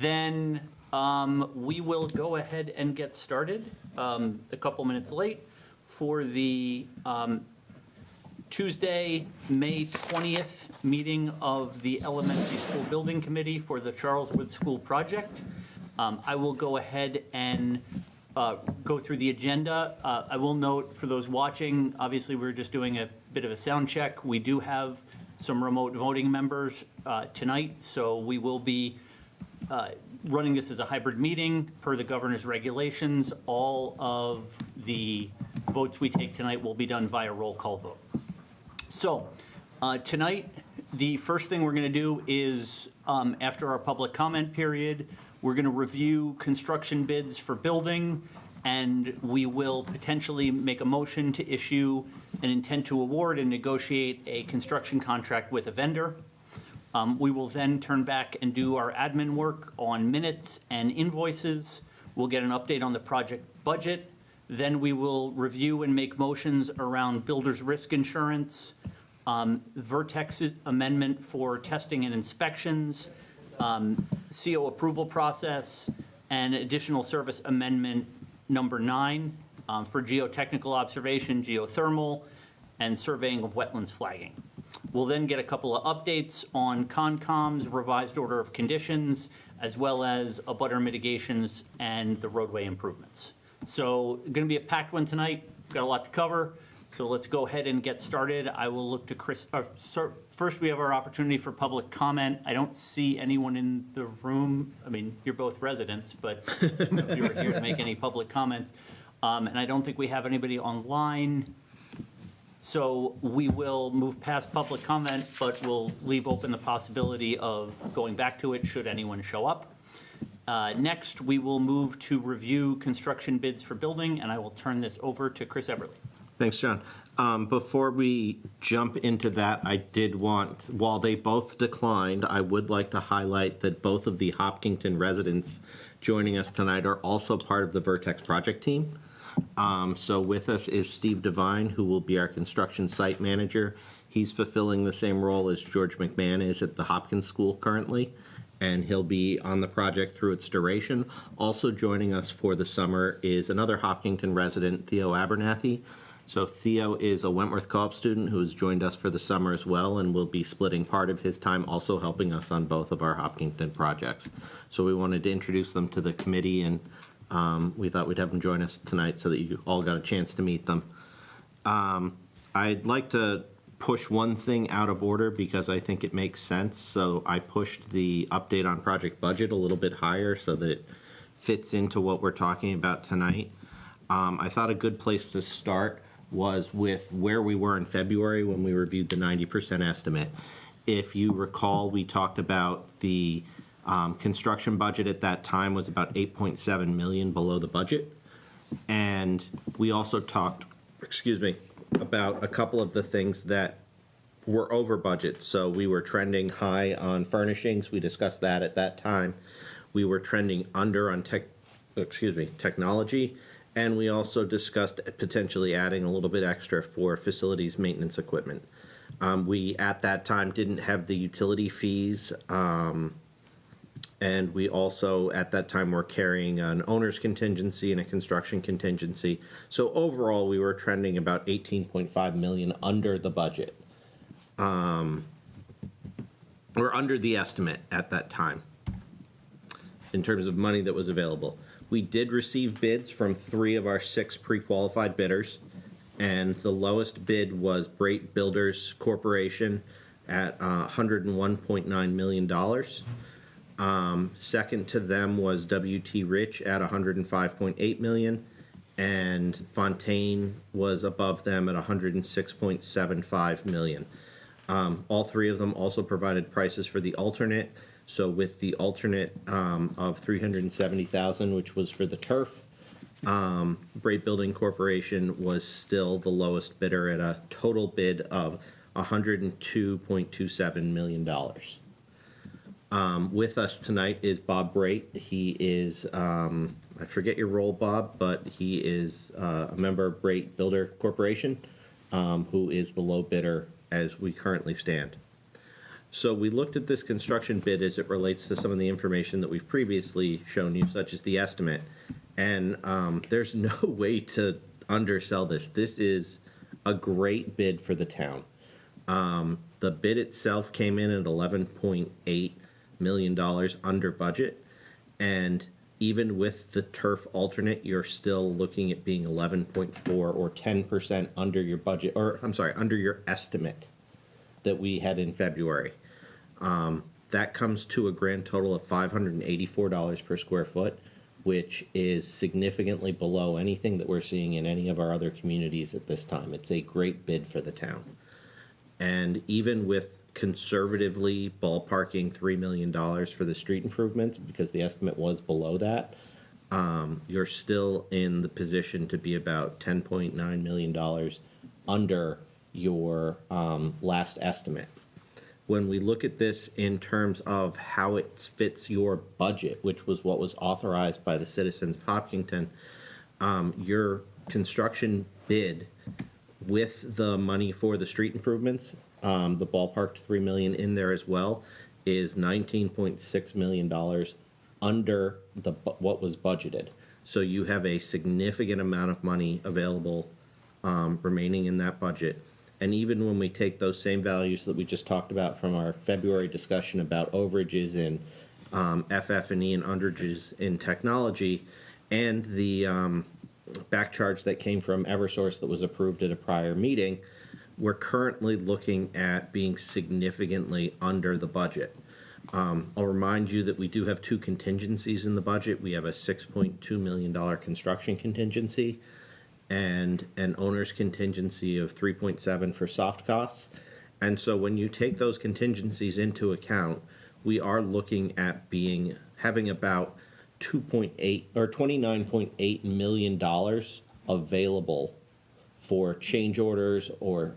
Then we will go ahead and get started, a couple minutes late, for the Tuesday, May 20th meeting of the Elementary School Building Committee for the Charleswood School Project. I will go ahead and go through the agenda. I will note for those watching, obviously we're just doing a bit of a sound check. We do have some remote voting members tonight, so we will be running this as a hybrid meeting per the governor's regulations. All of the votes we take tonight will be done via roll call vote. So tonight, the first thing we're going to do is, after our public comment period, we're going to review construction bids for building, and we will potentially make a motion to issue an intent to award and negotiate a construction contract with a vendor. We will then turn back and do our admin work on minutes and invoices. We'll get an update on the project budget. Then we will review and make motions around builder's risk insurance, Vertex's amendment for testing and inspections, CO approval process, and additional service amendment number 9 for geotechnical observation, geothermal, and surveying of wetlands flagging. We'll then get a couple of updates on Concom's revised order of conditions, as well as abutter mitigations and the roadway improvements. So going to be a packed one tonight. Got a lot to cover. So let's go ahead and get started. I will look to Chris. First, we have our opportunity for public comment. I don't see anyone in the room. I mean, you're both residents, but if you were here to make any public comments. And I don't think we have anybody online. So we will move past public comment, but we'll leave open the possibility of going back to it should anyone show up. Next, we will move to review construction bids for building, and I will turn this over to Chris Everly. Thanks, John. Before we jump into that, I did want, while they both declined, I would like to highlight that both of the Hopkinton residents joining us tonight are also part of the Vertex project team. So with us is Steve Devine, who will be our construction site manager. He's fulfilling the same role as George McMahon is at the Hopkins School currently, and he'll be on the project through its duration. Also joining us for the summer is another Hopkinton resident, Theo Abernathy. So Theo is a Wentworth Co-op student who has joined us for the summer as well, and will be splitting part of his time also helping us on both of our Hopkinton projects. So we wanted to introduce them to the committee, and we thought we'd have them join us tonight so that you all got a chance to meet them. I'd like to push one thing out of order because I think it makes sense. So I pushed the update on project budget a little bit higher so that it fits into what we're talking about tonight. I thought a good place to start was with where we were in February when we reviewed the 90% estimate. If you recall, we talked about the construction budget at that time was about 8.7 million below the budget. And we also talked, about a couple of the things that were over budget. So we were trending high on furnishings. We discussed that at that time. We were trending under on technology. And we also discussed potentially adding a little bit extra for facilities maintenance equipment. We, at that time, didn't have the utility fees. And we also, at that time, were carrying an owner's contingency and a construction contingency. So overall, we were trending about 18.5 million under the budget. Or under the estimate at that time in terms of money that was available. We did receive bids from 3 of our 6 pre-qualified bidders, and the lowest bid was Brate Builders Corporation at $101.9 million. Second to them was W.T. Rich at $105.8 million, and Fontaine was above them at $106.75 million. All 3 of them also provided prices for the alternate. So with the alternate of $370,000, which was for the turf, Brate Building Corporation was still the lowest bidder at a total bid of $102.27 million. With us tonight is Bob Brate. He is, I forget your role, Bob, but he is a member of Brate Builder Corporation, who is the low bidder as we currently stand. So we looked at this construction bid as it relates to some of the information that we've previously shown you, such as the estimate. And there's no way to undersell this. This is a great bid for the town. The bid itself came in at $11.8 million under budget. And even with the turf alternate, you're still looking at being 11.4 or 10% under your budget, or I'm sorry, under your estimate that we had in February. That comes to a grand total of $584 per square foot, which is significantly below anything that we're seeing in any of our other communities at this time. It's a great bid for the town. And even with conservatively ballparking $3 million for the street improvements, because the estimate was below that, you're still in the position to be about $10.9 million under your last estimate. When we look at this in terms of how it fits your budget, which was what was authorized by the citizens of Hopkinton, your construction bid with the money for the street improvements, the ballparked $3 million in there as well, is $19.6 million under what was budgeted. So you have a significant amount of money available remaining in that budget. And even when we take those same values that we just talked about from our February discussion about overages in FF&E and underages in technology, and the back charge that came from Eversource that was approved at a prior meeting, we're currently looking at being significantly under the budget. I'll remind you that we do have two contingencies in the budget. We have a $6.2 million construction contingency and an owner's contingency of 3.7 for soft costs. And so when you take those contingencies into account, we are looking at having about 2.8 or $29.8 million available for change orders or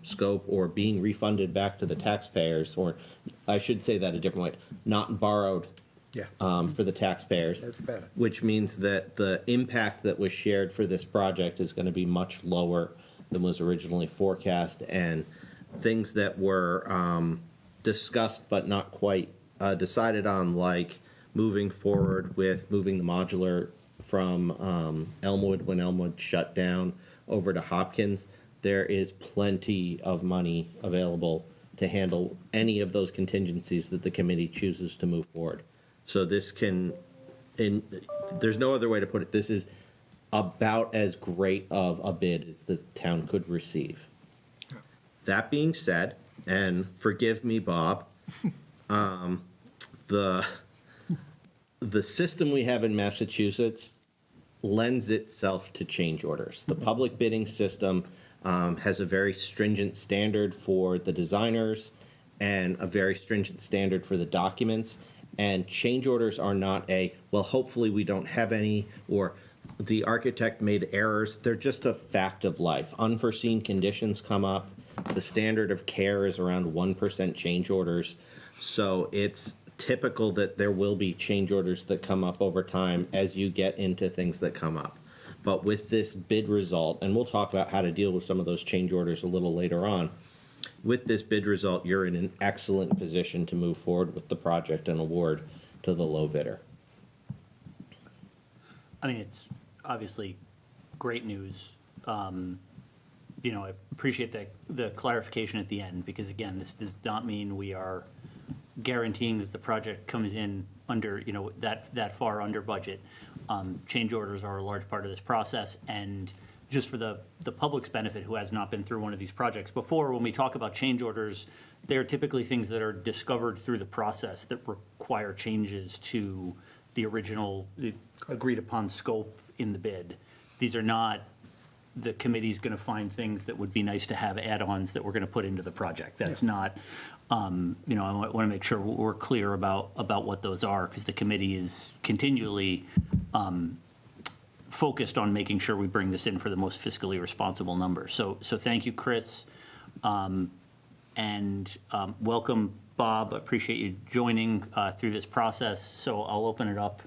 scope or being refunded back to the taxpayers, or I should say that a different way, not borrowed for the taxpayers. That's better. Which means that the impact that was shared for this project is going to be much lower than was originally forecast, and things that were discussed but not quite decided on, like moving forward with moving the modular from Elmwood when Elmwood shut down over to Hopkins. There is plenty of money available to handle any of those contingencies that the committee chooses to move forward. So this there's no other way to put it. This is about as great of a bid as the town could receive. That being said, and forgive me, Bob, the system we have in Massachusetts lends itself to change orders. The public bidding system has a very stringent standard for the designers and a very stringent standard for the documents. And change orders are not well, hopefully we don't have any, or the architect made errors. They're just a fact of life. Unforeseen conditions come up. The standard of care is around 1% change orders. So it's typical that there will be change orders that come up over time as you get into things that come up. But with this bid result, and we'll talk about how to deal with some of those change orders a little later on, with this bid result, you're in an excellent position to move forward with the project and award to the low bidder. I mean, it's obviously great news. I appreciate the clarification at the end, because again, this does not mean we are guaranteeing that the project comes in under, that far under budget. Change orders are a large part of this process, and just for the public's benefit who has not been through one of these projects before, when we talk about change orders, they're typically things that are discovered through the process that require changes to the original agreed upon scope in the bid. These are not the committee's going to find things that would be nice to have add-ons that we're going to put into the project. That's not, I want to make sure we're clear about what those are, because the committee is continually focused on making sure we bring this in for the most fiscally responsible number. So thank you, Chris. And welcome, Bob. Appreciate you joining through this process. So I'll open it up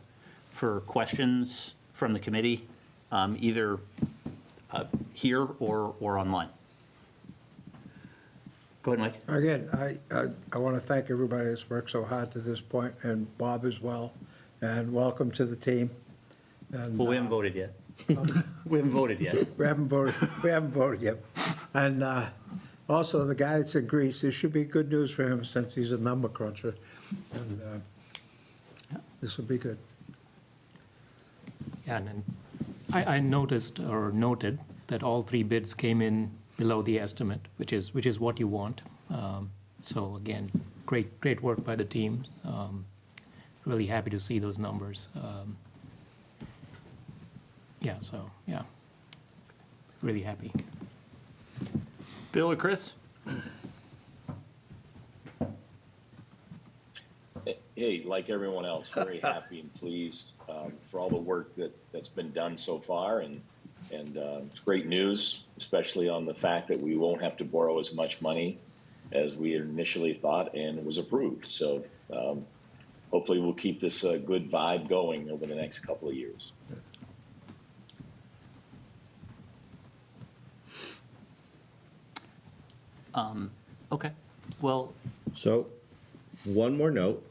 for questions from the committee, either here or online. Go Go ahead, Mike. Again, I want to thank everybody that's worked so hard to this point, and Bob as well, and welcome to the team. And Well, we haven't voted yet. We haven't voted yet. we haven't voted yet. And also, the guy that's in Greece, this should be good news for him since he's a number cruncher. And this will be good. Yeah, and then I noticed or noted that all three bids came in below the estimate, which is what you want. So again, great work by the team. Really happy to see those numbers. Yeah, really happy. Bill or Chris? Hey, like everyone else, very happy and pleased for all the work that's been done so far, and it's great news, especially on the fact that we won't have to borrow as much money as we initially thought, and it was approved. So hopefully we'll keep this good vibe going over the next couple of years. Okay, well, So, one more note,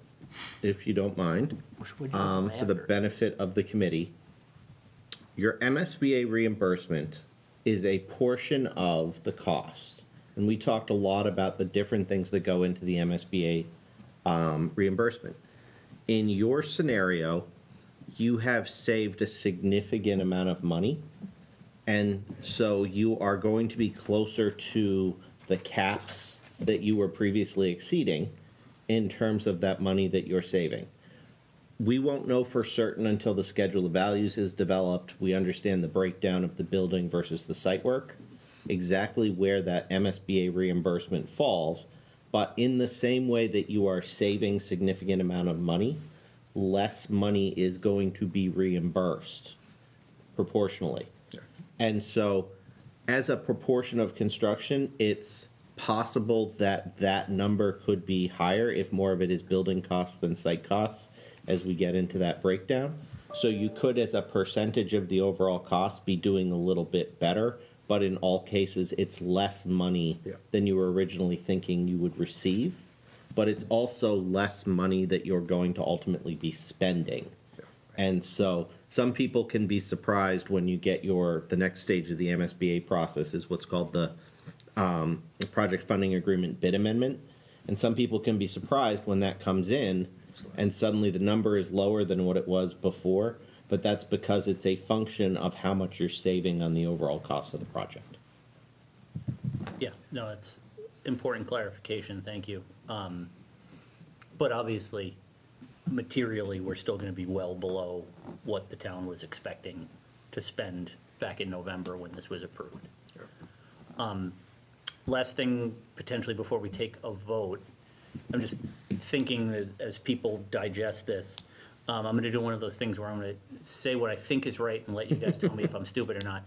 if you don't mind, which would you want to for the add, or- benefit of the committee. Your MSBA reimbursement is a portion of the cost. And we talked a lot about the different things that go into the MSBA reimbursement. In your scenario, you have saved a significant amount of money. And so you are going to be closer to the caps that you were previously exceeding in terms of that money that you're saving. We won't know for certain until the schedule of values is developed. We understand the breakdown of the building versus the site work, exactly where that MSBA reimbursement falls. But in the same way that you are saving significant amount of money, less money is going to be reimbursed proportionally. And so as a proportion of construction, it's possible that that number could be higher if more of it is building costs than site costs as we get into that breakdown. So you could, as a percentage of the overall cost, be doing a little bit better, but in all cases, it's less money Yeah. than you were originally thinking you would receive. But it's also less money that you're going to ultimately be spending. And so some people can be surprised when you get the next stage of the MSBA process is what's called the Project Funding Agreement Bid Amendment. And some people can be surprised when that comes in and suddenly the number is lower than what it was before. But that's because it's a function of how much you're saving on the overall cost of the project. Yeah, no, that's important clarification, thank you. But obviously, materially, we're still gonna be well below what the town was expecting to spend back in November when this was approved. Last thing, potentially before we take a vote, I'm just thinking that as people digest this, I'm gonna do one of those things where I'm gonna say what I think is right and let you guys tell me if I'm stupid or not,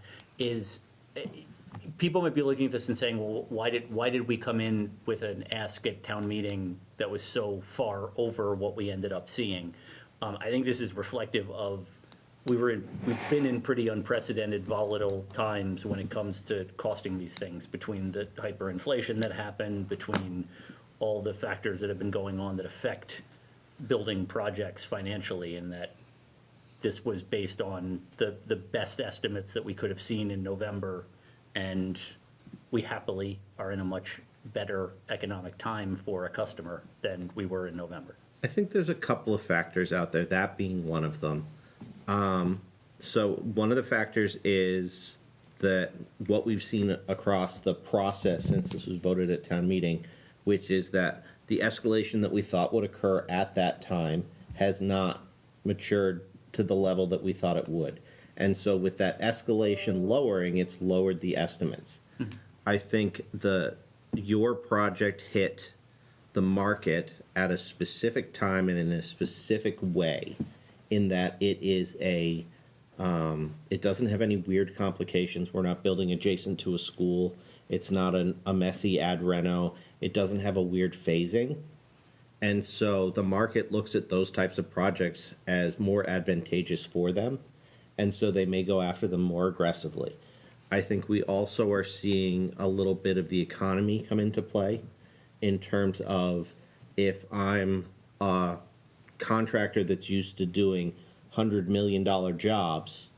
people might be looking at this and saying, well, why did we come in with an ask at town meeting that was so far over what we ended up seeing? I think this is reflective of, we've been in pretty unprecedented volatile times when it comes to costing these things, between the hyperinflation that happened, between all the factors that have been going on that affect building projects financially, and that this was based on the best estimates that we could have seen in November, and we happily are in a much better economic time for a customer than we were in November. I think there's a couple of factors out there, that being one of them. So one of the factors is that what we've seen across the process since this was voted at town meeting, which is that the escalation that we thought would occur at that time has not matured to the level that we thought it would. And so with that escalation lowering, it's lowered the estimates. I think your project hit the market at a specific time and in a specific way, in that it is it doesn't have any weird complications. We're not building adjacent to a school. It's not a messy ad reno. It doesn't have a weird phasing. And so the market looks at those types of projects as more advantageous for them. And so they may go after them more aggressively. I think we also are seeing a little bit of the economy come into play. in terms of if I'm a contractor that's used to doing $100 million jobs,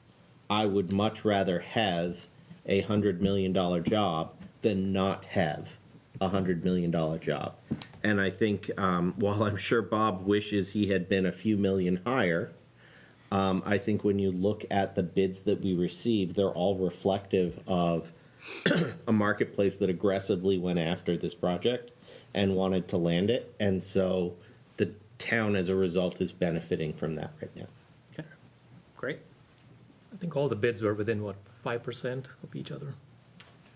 I would much rather have a $100 million job than not have a $100 million job. And I think, while I'm sure Bob wishes he had been a few million higher, I think when you look at the bids that we received, they're all reflective of a marketplace that aggressively went after this project and wanted to land it. And so the town, as a result, is benefiting from that right now. Okay, great. I think all the bids were within, what, 5% of each other?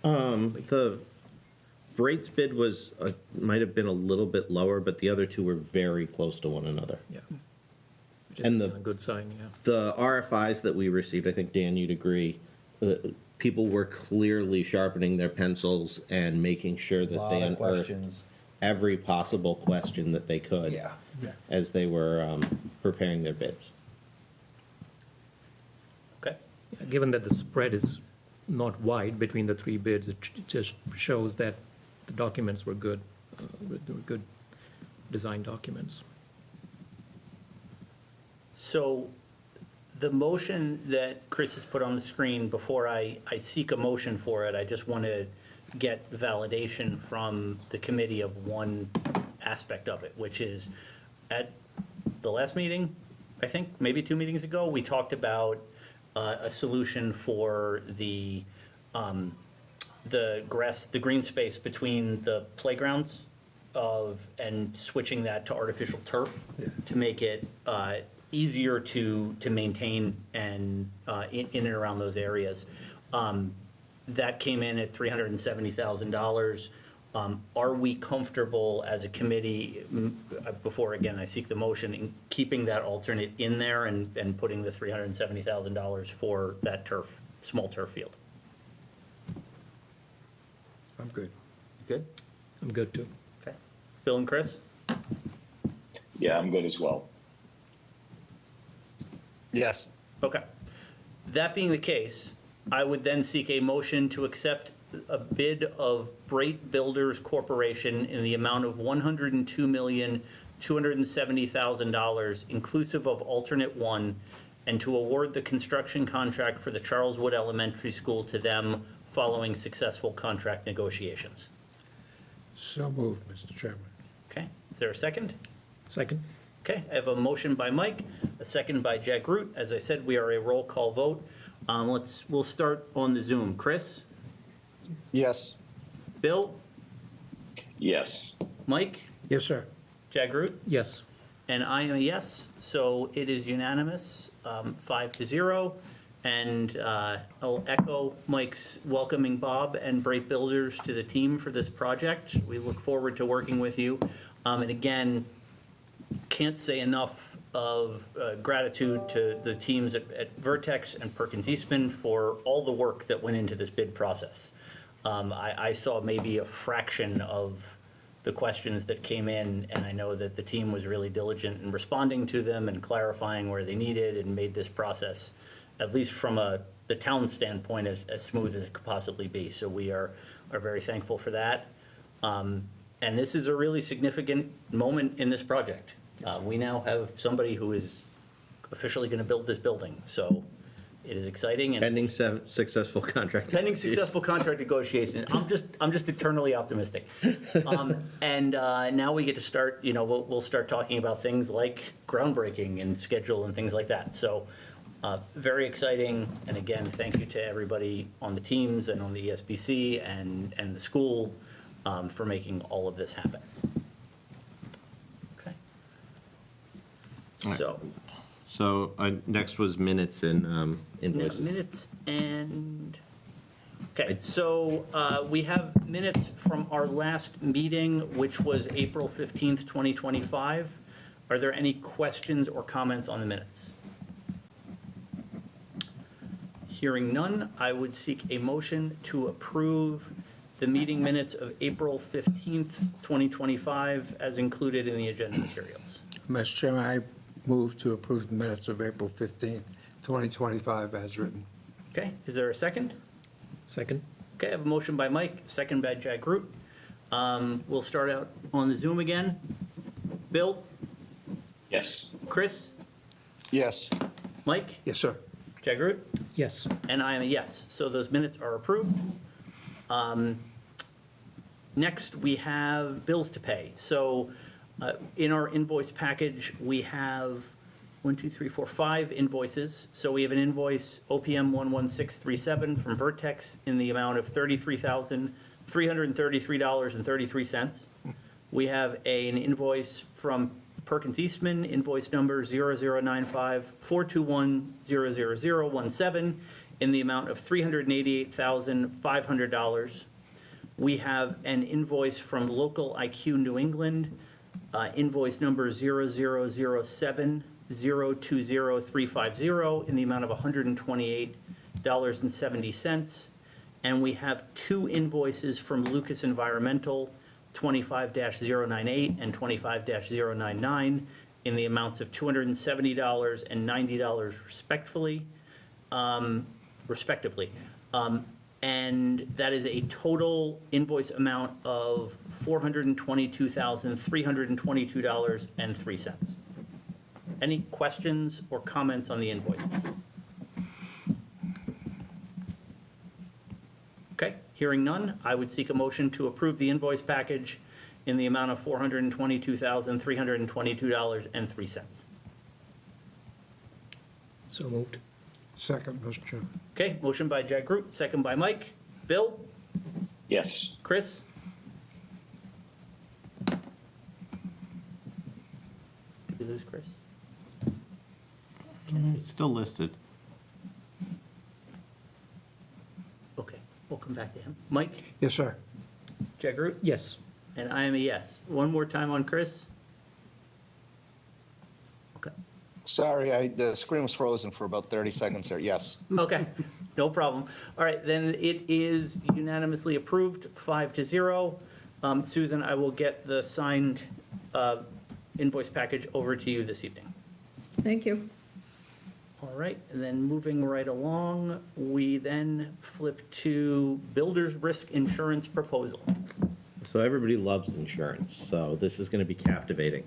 The Brait's bid was, might have been a little bit lower, but the other two were very close to one another. Yeah. Which is And the- a good sign, yeah. The RFIs that we received, I think, Dan, you'd agree, people were clearly sharpening their pencils and making sure that Lot they of unearthed questions. every possible question that they could Yeah. as they were preparing their bids. Okay, Yeah, given that the spread is not wide between the three bids, it just shows that the documents were good, were good design documents. so the motion that Chris has put on the screen, before I seek a motion for it, I just want to get validation from the committee of one aspect of it, which is at the last meeting, I think, maybe 2 meetings ago, we talked about a solution for the grass, the green space between the playgrounds and switching that to artificial turf to make it easier to maintain and in and around those areas. That came in at $370,000. Are we comfortable as a committee, before, again, I seek the motion, in keeping that alternate in there and putting the $370,000 for that turf, small turf field? I'm good. Good? I'm good too. Okay. Bill and Chris? Yeah, I'm good as well. Yes. Okay. That being the case, I would then seek a motion to accept a bid of Brait Builders Corporation in the amount of $102,270,000, inclusive of alternate one, and to award the construction contract for the Charles Wood Elementary School to them following successful contract negotiations. So moved, Mr. Chairman. Okay, is there a second? Second? Okay, I have a motion by Mike, a second by Jack Root. As I said, we are a roll call vote. We'll start on the Zoom. Chris? Yes. Bill? Yes. Mike? Yes, sir. Jack Root? Yes. And I am a yes, so it is unanimous, 5-0. And I'll echo Mike's welcoming Bob and Brait Builders to the team for this project. We look forward to working with you. And again, can't say enough of gratitude to the teams at Vertex and Perkins Eastman for all the work that went into this bid process. I saw maybe a fraction of the questions that came in, and I know that the team was really diligent in responding to them and clarifying where they needed and made this process, at least from the town standpoint, as smooth as it could possibly be. So we are very thankful for that. And this is a really significant moment in this project. We now have somebody who is officially going to build this building, so it is exciting. And Pending successful contract. pending successful contract negotiation. I'm just eternally optimistic. And now we get to start, we'll start talking about things like groundbreaking and schedule and things like that. So very exciting. And again, thank you to everybody on the teams and on the ESBC and the school for making all of this happen. Okay. So. So next was minutes and invoices. Minutes and, okay, so we have minutes from our last meeting, which was April 15th, 2025. Are there any questions or comments on the minutes? Hearing none, I would seek a motion to approve the meeting minutes of April 15th, 2025, as included in the agenda materials. Mr. Chairman, I move to approve the minutes of April 15th, 2025 as written. Okay, is there a second? Second? Okay, I have a motion by Mike, second by Jack Root. We'll start out on the Zoom again. Bill, Yes. Chris, Yes. Mike, Yes, sir. Jagrut, Yes. and I am a yes. So those minutes are approved. Next, we have bills to pay. So in our invoice package, we have 5 invoices. So we have an invoice OPM 11637 from Vertex in the amount of $33,333.33. We have an invoice from Perkins Eastman, invoice number 0095-421-00017 in the amount of $388,500. We have an invoice from Local IQ New England, invoice number 0007-020350 in the amount of $128.70. And we have 2 invoices from Lucas Environmental, 25-098 and 25-099 in the amounts of $270 and $90 respectively. And that is a total invoice amount of $422,322.03. Any questions or comments on the invoices? Okay, hearing none, I would seek a motion to approve the invoice package in the amount of $422,322.03. So moved. Second, Mr. Chairman. Okay, motion by Jack Groot, second by Mike. Bill? Yes. Chris? Did we lose Chris? It's still listed. Okay, we'll come back to him. Mike? Yes, sir. Jack Groot? Yes. And I am a yes. One more time on Chris? Okay. Sorry, the screen was frozen for about 30 seconds there. Yes. Okay, no problem. All right, then it is unanimously approved, 5-0. Susan, I will get the signed invoice package over to you this evening. Thank you. All right, and then moving right along, we then flip to builder's risk insurance proposal. So everybody loves insurance, so this is going to be captivating.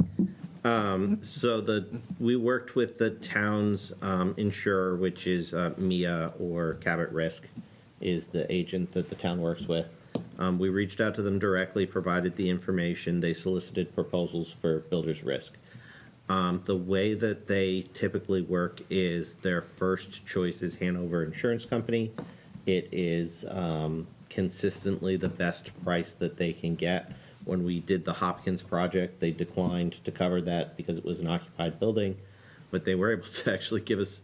We worked with the town's insurer, which is MIA, or Cabot Risk is the agent that the town works with. We reached out to them directly, provided the information. They solicited proposals for builder's risk. The way that they typically work is their first choice is Hanover Insurance Company. It is consistently the best price that they can get. When we did the Hopkins project, they declined to cover that because it was an occupied building, but they were able to actually give us,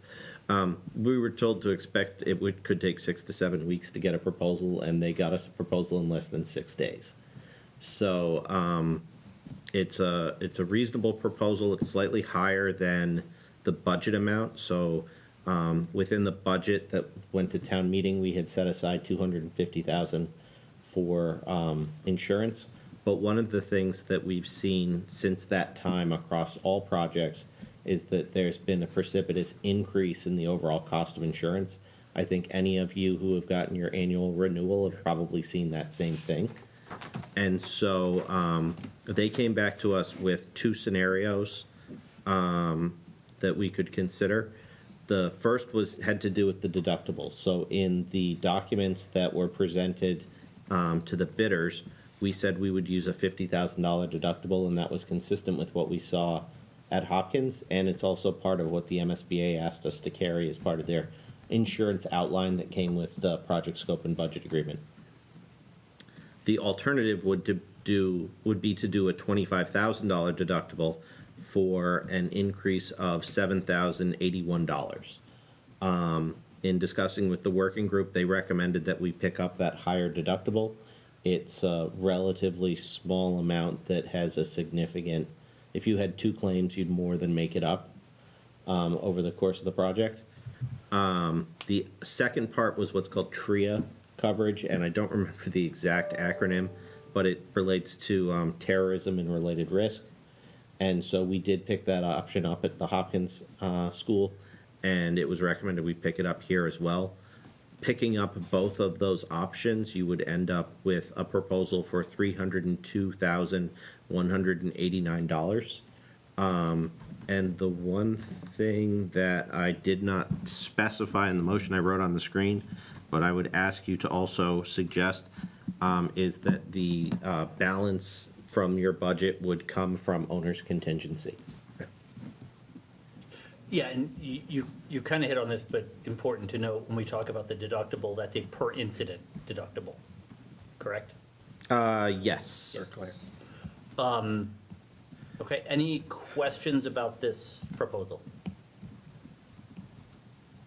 we were told to expect could take 6 to 7 weeks to get a proposal, and they got us a proposal in less than 6 days. So it's a reasonable proposal. It's slightly higher than the budget amount. So within the budget that went to town meeting, we had set aside $250,000 for insurance. But one of the things that we've seen since that time across all projects is that there's been a precipitous increase in the overall cost of insurance. I think any of you who have gotten your annual renewal have probably seen that same thing. And so they came back to us with 2 scenarios that we could consider. The first had to do with the deductible. So in the documents that were presented to the bidders, we said we would use a $50,000 deductible, and that was consistent with what we saw at Hopkins, and it's also part of what the MSBA asked us to carry as part of their insurance outline that came with the project scope and budget agreement. The alternative would be to do a $25,000 deductible for an increase of $7,081. In discussing with the working group, they recommended that we pick up that higher deductible. It's a relatively small amount that has a significant, if you had 2 claims, you'd more than make it up over the course of the project. The second part was what's called TRIA coverage, and I don't remember the exact acronym, but it relates to terrorism and related risk. And so we did pick that option up at the Hopkins school, and it was recommended we pick it up here as well. Picking up both of those options, you would end up with a proposal for $302,000 $189. And the one thing that I did not specify in the motion I wrote on the screen, but I would ask you to also suggest, is that the balance from your budget would come from owner's contingency. Yeah, and you kind of hit on this, but important to note, when we talk about the deductible, that's a per incident deductible, correct? Yes. They're clear. Okay, any questions about this proposal?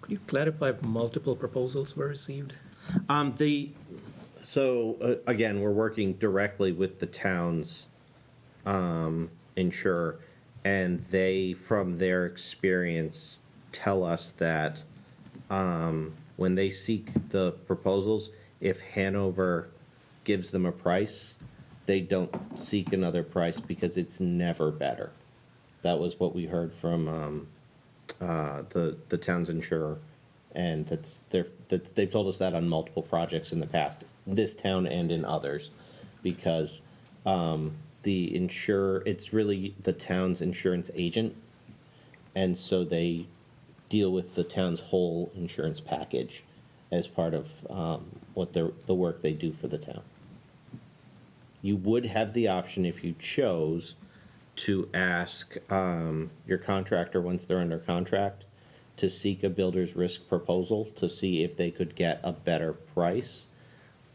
Could you clarify if multiple proposals were received? Again, we're working directly with the town's insurer, and they, from their experience, tell us that when they seek the proposals, if Hanover gives them a price, they don't seek another price because it's never better. That was what we heard from the town's insurer, and they've told us that on multiple projects in the past, this town and in others, because the insurer, it's really the town's insurance agent, and so they deal with the town's whole insurance package as part of the work they do for the town. You would have the option, if you chose, to ask your contractor, once they're under contract, to seek a builder's risk proposal to see if they could get a better price.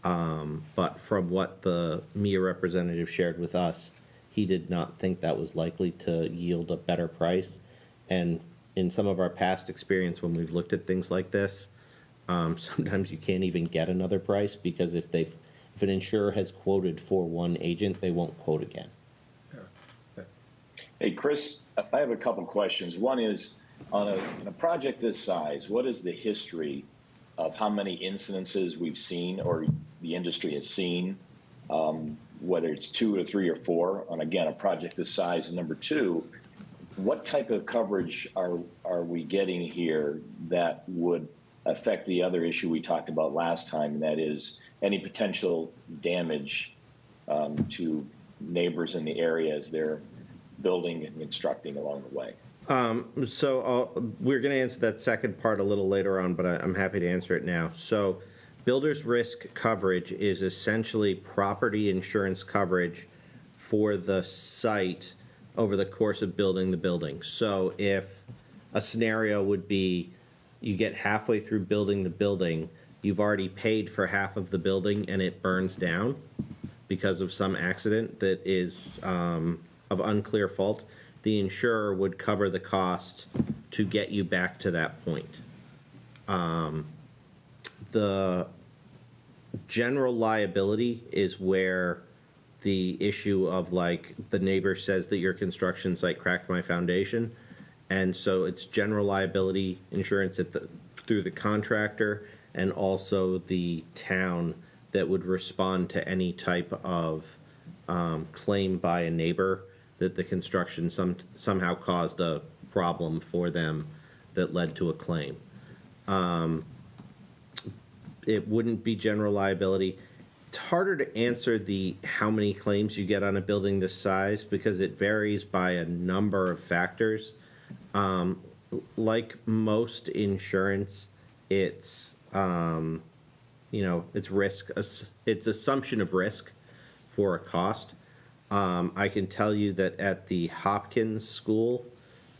But from what the MIA representative shared with us, he did not think that was likely to yield a better price. And in some of our past experience, when we've looked at things like this, sometimes you can't even get another price, because if an insurer has quoted for one agent, they won't quote again. Hey, Chris, I have a couple questions. One is, on a project this size, what is the history of how many incidences we've seen or the industry has seen, whether it's 2 or 3 or 4, on, again, a project this size? And number 2, what type of coverage are we getting here that would affect the other issue we talked about last time, and that is any potential damage to neighbors in the area as they're building and constructing along the way? We're going to answer that second part a little later on, but I'm happy to answer it now. So builder's risk coverage is essentially property insurance coverage for the site over the course of building the building. So if a scenario would be, you get halfway through building the building, you've already paid for half of the building and it burns down because of some accident that is of unclear fault, the insurer would cover the cost to get you back to that point. The general liability is where the issue of, like, the neighbor says that your construction site cracked my foundation, and so it's general liability insurance through the contractor, and also the town that would respond to any type of claim by a neighbor that the construction somehow caused a problem for them that led to a claim. It wouldn't be general liability. It's harder to answer the how many claims you get on a building this size, because it varies by a number of factors. Like most insurance, it's it's risk. It's assumption of risk for a cost. I can tell you that at the Hopkins School,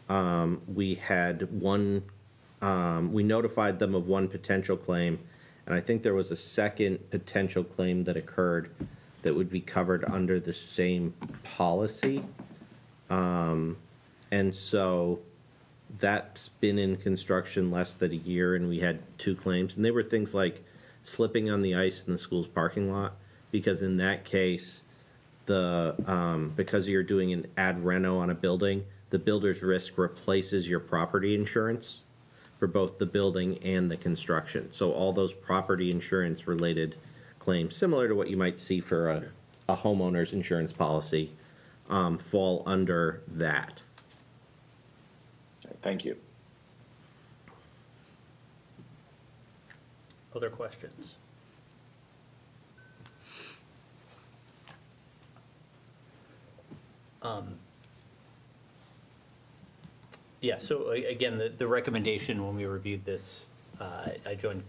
we had we notified them of one potential claim, and I think there was a second potential claim that occurred that would be covered under the same policy. And so that's been in construction less than a year, and we had 2 claims. And they were things like slipping on the ice in the school's parking lot, because in that case, because you're doing an ad reno on a building, the builder's risk replaces your property insurance for both the building and the construction. So all those property insurance related claims, similar to what you might see for a homeowner's insurance policy, fall under that. Thank you. Other questions? Yeah, so again, the recommendation when we reviewed this, I joined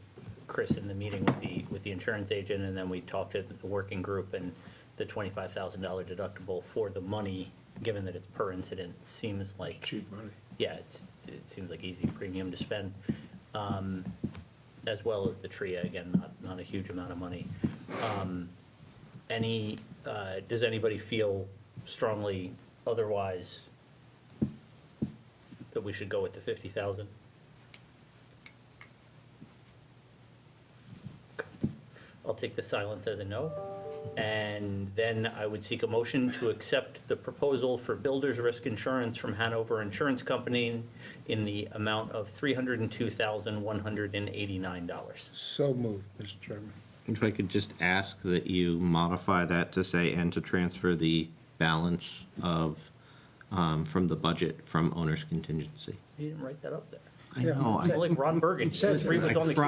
Chris in the meeting with the insurance agent, and then we talked to the working group, and the $25,000 deductible for the money, given that it's per incident, seems like. Cheap money. Yeah, it seems like easy premium to spend, as well as the TRIA, again, not a huge amount of money. Does anybody feel strongly otherwise that we should go with the 50,000? I'll take the silence as a no. And then I would seek a motion to accept the proposal for builder's risk insurance from Hanover Insurance Company in the amount of $302,189. So moved, Mr. Chairman. If I could just ask that you modify that to say, and to transfer the balance of, from the budget from owner's contingency. You didn't write that up there. I Yeah, know, I'm like Ron Burgundy. It says His name was on the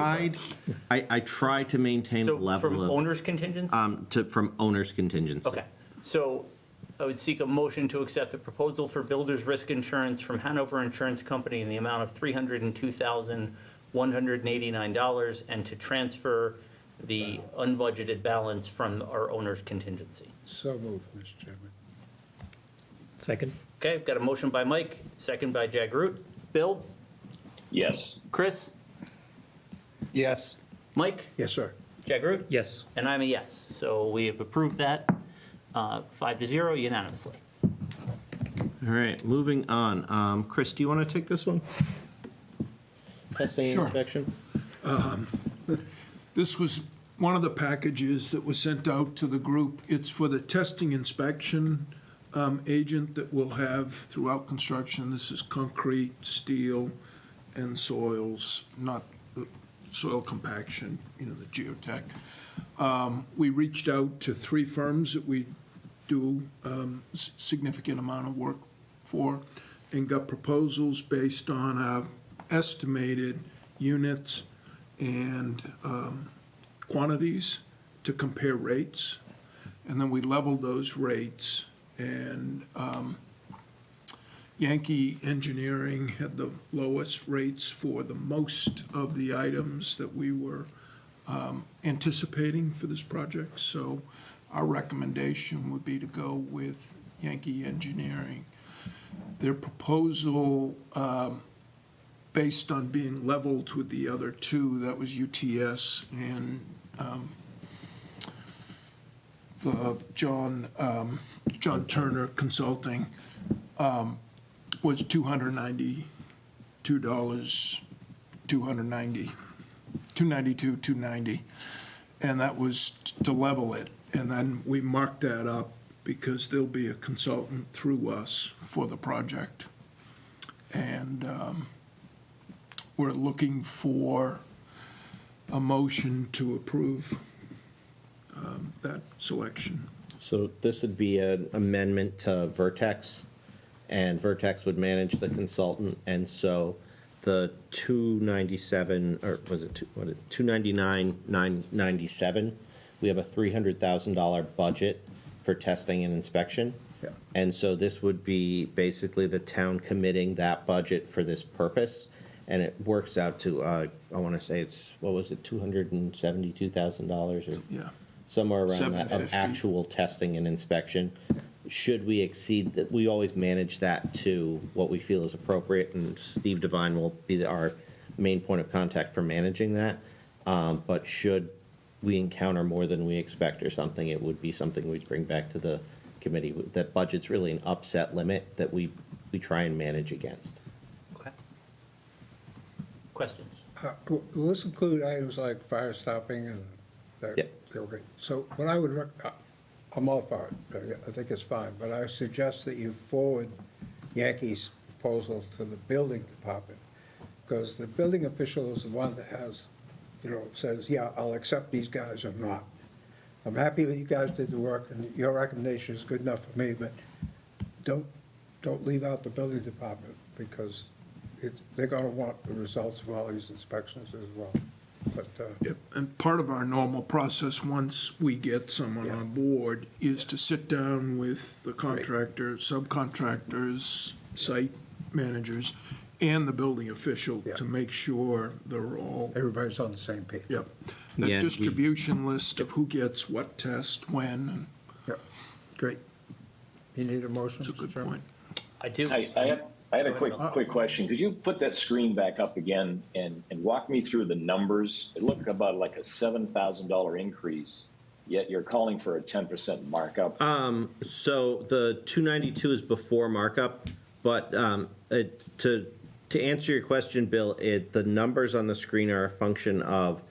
I keyboard. tried to maintain the So level from of, owner's contingency? from owner's contingency. Okay, so I would seek a motion to accept a proposal for builder's risk insurance from Hanover Insurance Company in the amount of $302,189 and to transfer the unbudgeted balance from our owner's contingency. So moved, Mr. Chairman. Second? Okay, I've got a motion by Mike, second by Jag Root. Bill? Yes. Chris? Yes. Mike? Yes, sir. Jag Root? Yes. And I'm a yes. So we have approved that 5-0 unanimously. All right, moving on. Chris, do you want to take this one? Testing and Sure. inspection? This was one of the packages that was sent out to the group. It's for the testing inspection agent that we'll have throughout construction. This is concrete, steel, and soils, not soil compaction, the geotech. We reached out to 3 firms that we do significant amount of work for and got proposals based on our estimated units and quantities to compare rates. And then we leveled those rates, and Yankee Engineering had the lowest rates for the most of the items that we were anticipating for this project. So our recommendation would be to go with Yankee Engineering. Their proposal, based on being leveled with the other 2, that was UTS and the John Turner Consulting, was $292, $290, and that was to level it. And then we marked that up because there'll be a consultant through us for the project. And we're looking for a motion to approve that selection. So this would be an amendment to Vertex, and Vertex would manage the consultant, and so the 297, or was it 299,997, we have a $300,000 budget for testing and inspection. Yeah. And so this would be basically the town committing that budget for this purpose, and it works out to, I want to say it's, what was it, $272,000 or? Yeah. Somewhere around that, of 750. actual testing and inspection. Should we exceed that, we always manage that to what we feel is appropriate, and Steve Devine will be our main point of contact for managing that. But should we encounter more than we expect or something, it would be something we'd bring back to the committee. That budget's really an upset limit that we try and manage against. Okay. Questions? Will this include items like fire stopping and that? Yep. Okay, so what I would, I'm all for it, I think it's fine, but I suggest that you forward Yankee's proposal to the building department, because the building official is the one that has, says, yeah, I'll accept these guys or not. I'm happy that you guys did the work, and your recommendation is good enough for me, but don't leave out the building department, because they're gonna want the results of all these inspections as well. but, Yep, and part of our normal process, once we get someone Yeah. on board, is to sit down with the contractor, subcontractors, site managers, and the building official Yeah. to make sure they're all, everybody's on the same page. yep. Yeah, That we- distribution list of who gets what test, when, and Yep, great. You need a motion, it's a Mr. good Chairman? point. I do. I had a quick question. Could you put that screen back up again and walk me through the numbers? It looked about like a $7,000 increase, yet you're calling for a 10% markup. So the 292 is before markup, but to answer your question, Bill, the numbers on the screen are a function of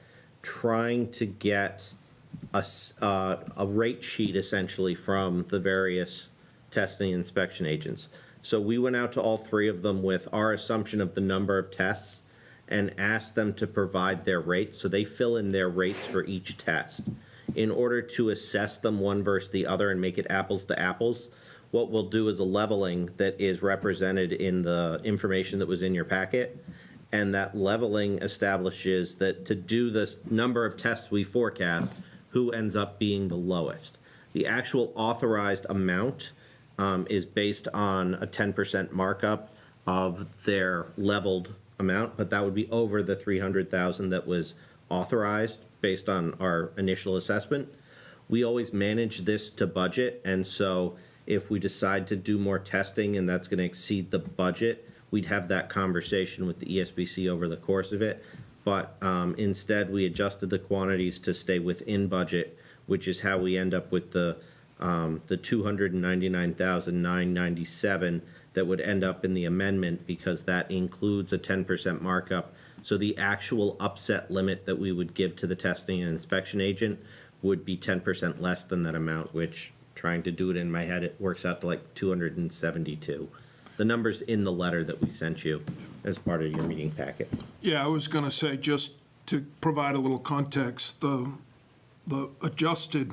trying to get a rate sheet essentially from the various testing and inspection agents. So we went out to all three of them with our assumption of the number of tests and asked them to provide their rates. So they fill in their rates for each test. In order to assess them one versus the other and make it apples to apples, what we'll do is a leveling that is represented in the information that was in your packet. And that leveling establishes that to do this number of tests we forecast, who ends up being the lowest. The actual authorized amount is based on a 10% markup of their leveled amount, but that would be over the 300,000 that was authorized based on our initial assessment. We always manage this to budget, and so if we decide to do more testing and that's going to exceed the budget, we'd have that conversation with the ESBC over the course of it. But instead, we adjusted the quantities to stay within budget, which is how we end up with the 299,997 that would end up in the amendment, because that includes a 10% markup. So the actual upset limit that we would give to the testing and inspection agent would be 10% less than that amount, which, trying to do it in my head, it works out to like 272. The number's in the letter that we sent you as part of your meeting packet. Yeah, I was gonna say, just to provide a little context, the adjusted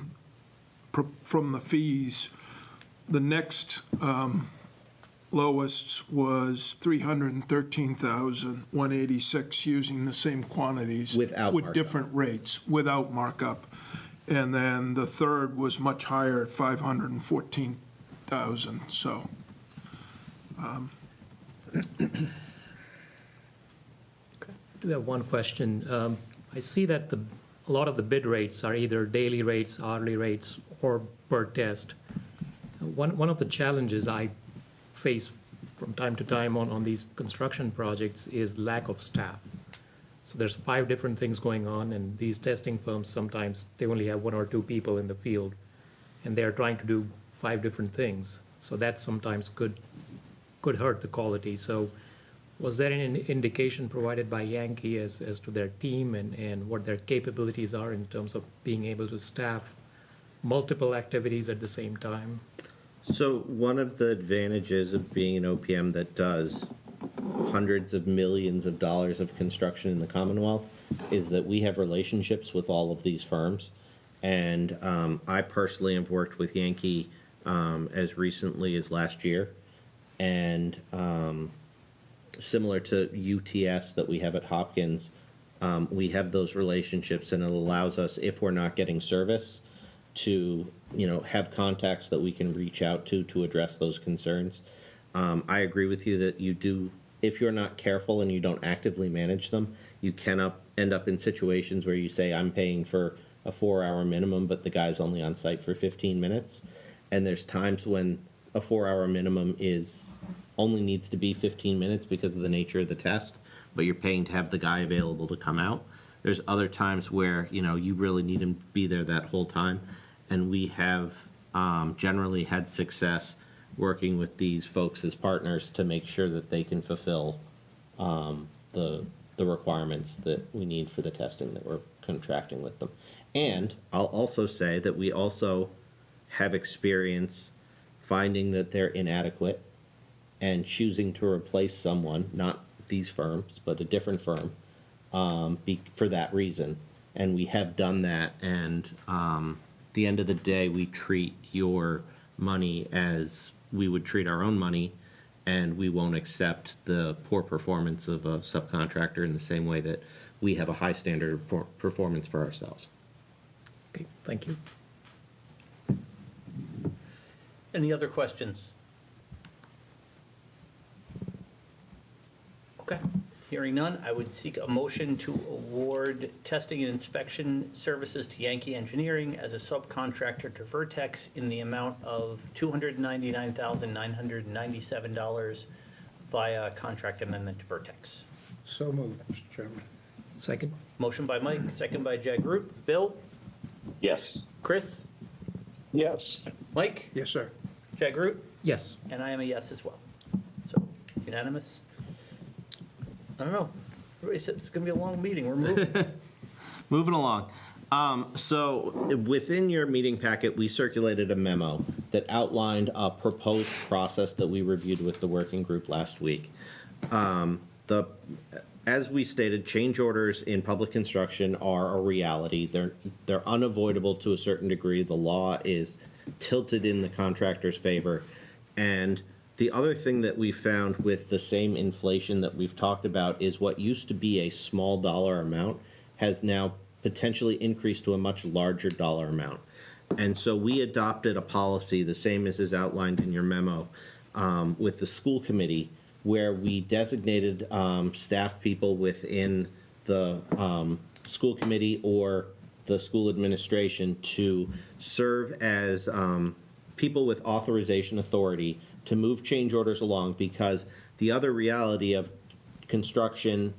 from the fees, the next lowest was 313,186 using the same quantities. Without with markup. different rates, without markup. And then the third was much higher at 514,000, so. I do have one question. I see that a lot of the bid rates are either daily rates, hourly rates, or per test. One of the challenges I face from time to time on these construction projects is lack of staff. So there's 5 different things going on, and these testing firms, sometimes they only have 1 or 2 people in the field, and they're trying to do 5 different things. So that sometimes could hurt the quality. So was there any indication provided by Yankee as to their team and what their capabilities are in terms of being able to staff multiple activities at the same time? So one of the advantages of being an OPM that does hundreds of millions of dollars of construction in the Commonwealth is that we have relationships with all of these firms. And I personally have worked with Yankee as recently as last year. And similar to UTS that we have at Hopkins, we have those relationships, and it allows us, if we're not getting service, to have contacts that we can reach out to address those concerns. I agree with you that you do, if you're not careful and you don't actively manage them, you can end up in situations where you say, I'm paying for a 4-hour minimum, but the guy's only on site for 15 minutes. And there's times when a 4-hour minimum only needs to be 15 minutes because of the nature of the test, but you're paying to have the guy available to come out. There's other times where, you really need him to be there that whole time. And we have generally had success working with these folks as partners to make sure that they can fulfill the requirements that we need for the testing that we're contracting with them. And I'll also say that we also have experience finding that they're inadequate and choosing to replace someone, not these firms, but a different firm, for that reason. And we have done that, and at the end of the day, we treat your money as we would treat our own money, and we won't accept the poor performance of a subcontractor in the same way that we have a high standard of performance for ourselves. Okay, thank you. Any other questions? Okay, hearing none, I would seek a motion to award testing and inspection services to Yankee Engineering as a subcontractor to Vertex in the amount of $299,997 via contract amendment to Vertex. So moved, Mr. Chairman. Second? Motion by Mike, second by Jag Root. Bill? Yes. Chris? Yes. Mike? Yes, sir. Jag Root? Yes. And I am a yes as well. So unanimous? I don't know. Everybody said it's going to be a long meeting. We're moving. Moving along. So within your meeting packet, we circulated a memo that outlined a proposed process that we reviewed with the working group last week. As we stated, change orders in public construction are a reality. They're unavoidable to a certain degree. The law is tilted in the contractor's favor. And the other thing that we found with the same inflation that we've talked about is what used to be a small dollar amount has now potentially increased to a much larger dollar amount. And so we adopted a policy, the same as is outlined in your memo, with the school committee, where we designated staff people within the school committee or the school administration to serve as people with authorization authority to move change orders along, because the other reality of construction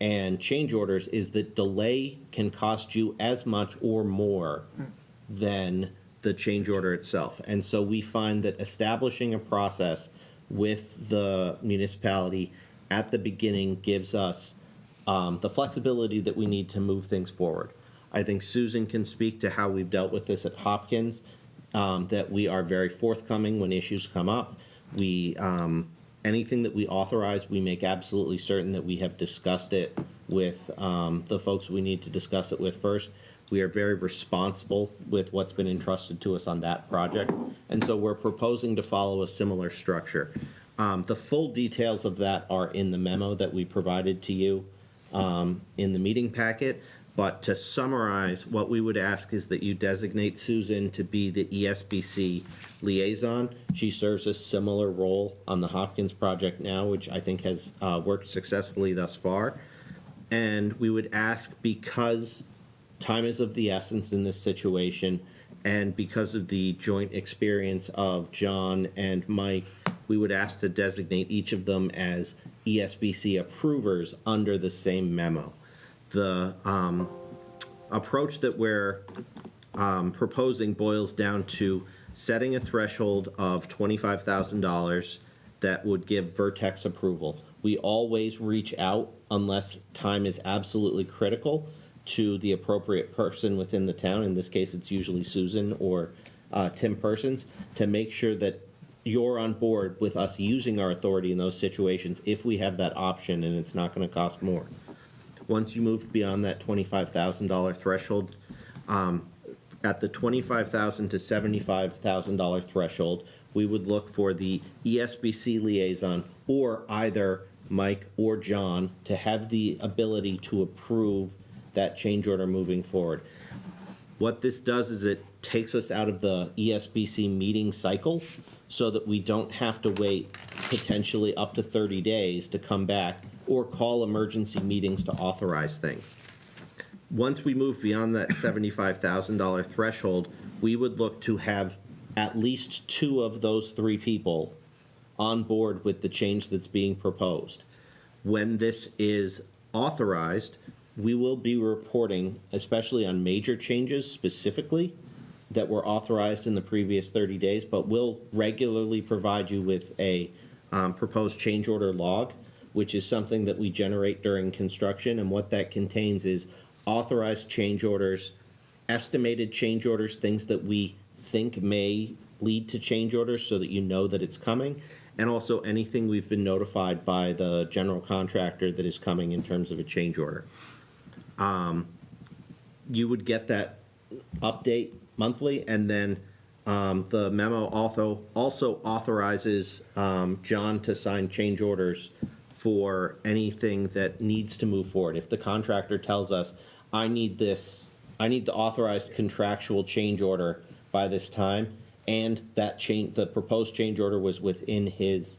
and change orders is that delay can cost you as much or more than the change order itself. And so we find that establishing a process with the municipality at the beginning gives us the flexibility that we need to move things forward. I think Susan can speak to how we've dealt with this at Hopkins, that we are very forthcoming when issues come up. We, anything that we authorize, we make absolutely certain that we have discussed it with the folks we need to discuss it with first. We are very responsible with what's been entrusted to us on that project, and so we're proposing to follow a similar structure. The full details of that are in the memo that we provided to you in the meeting packet, but to summarize, what we would ask is that you designate Susan to be the ESBC liaison. She serves a similar role on the Hopkins project now, which I think has worked successfully thus far. And we would ask, because time is of the essence in this situation, and because of the joint experience of John and Mike, we would ask to designate each of them as ESBC approvers under the same memo. The approach that we're proposing boils down to setting a threshold of $25,000 that would give Vertex approval. We always reach out, unless time is absolutely critical, to the appropriate person within the town. In this case, it's usually Susan or Tim Persons, to make sure that you're on board with us using our authority in those situations if we have that option and it's not going to cost more. Once you move beyond that $25,000 threshold, at the $25,000 to $75,000 threshold, we would look for the ESBC liaison or either Mike or John to have the ability to approve that change order moving forward. What this does is it takes us out of the ESBC meeting cycle so that we don't have to wait potentially up to 30 days to come back or call emergency meetings to authorize things. Once we move beyond that $75,000 threshold, we would look to have at least 2 of those 3 people on board with the change that's being proposed. When this is authorized, we will be reporting, especially on major changes specifically, that were authorized in the previous 30 days, but we'll regularly provide you with a proposed change order log, which is something that we generate during construction, and what that contains is authorized change orders, estimated change orders, things that we think may lead to change orders so that you know that it's coming, and also anything we've been notified by the general contractor that is coming in terms of a change order. You would get that update monthly, and then The memo also authorizes John to sign change orders for anything that needs to move forward. If the contractor tells us, I need the authorized contractual change order by this time, and the proposed change order was within his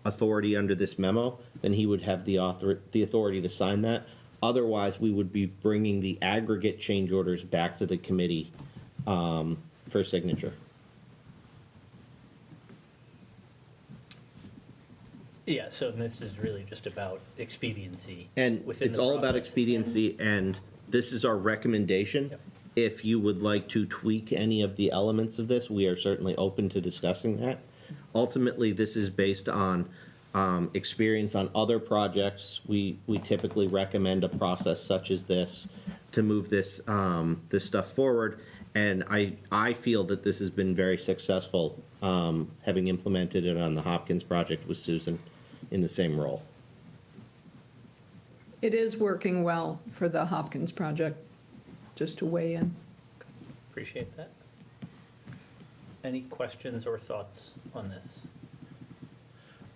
authority under this memo, then he would have the authority to sign that. Otherwise, we would be bringing the aggregate change orders back to the committee for signature. Yeah, so this is really just about expediency. And within it's the all about process. expediency, and this is our recommendation. Yep. If you would like to tweak any of the elements of this, we are certainly open to discussing that. Ultimately, this is based on experience on other projects. We typically recommend a process such as this to move this stuff forward. And I feel that this has been very successful, having implemented it on the Hopkins project with Susan in the same role. It is working well for the Hopkins project, just to weigh in. Appreciate that. Any questions or thoughts on this?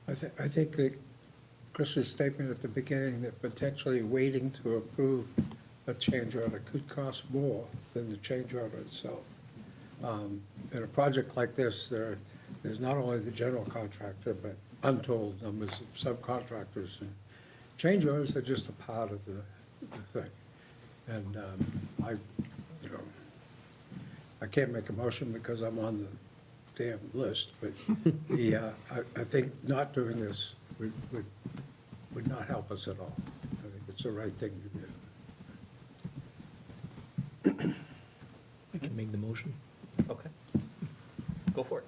I think that Chris's statement at the beginning that potentially waiting to approve a change order could cost more than the change order itself. In a project like this, there's not only the general contractor, but untold numbers of subcontractors. And change orders are just a part of the thing. And I can't make a motion because I'm on the damn list, but I think not doing this would not help us at all. I think it's the right thing to do. I can make the motion. Okay. Go for it.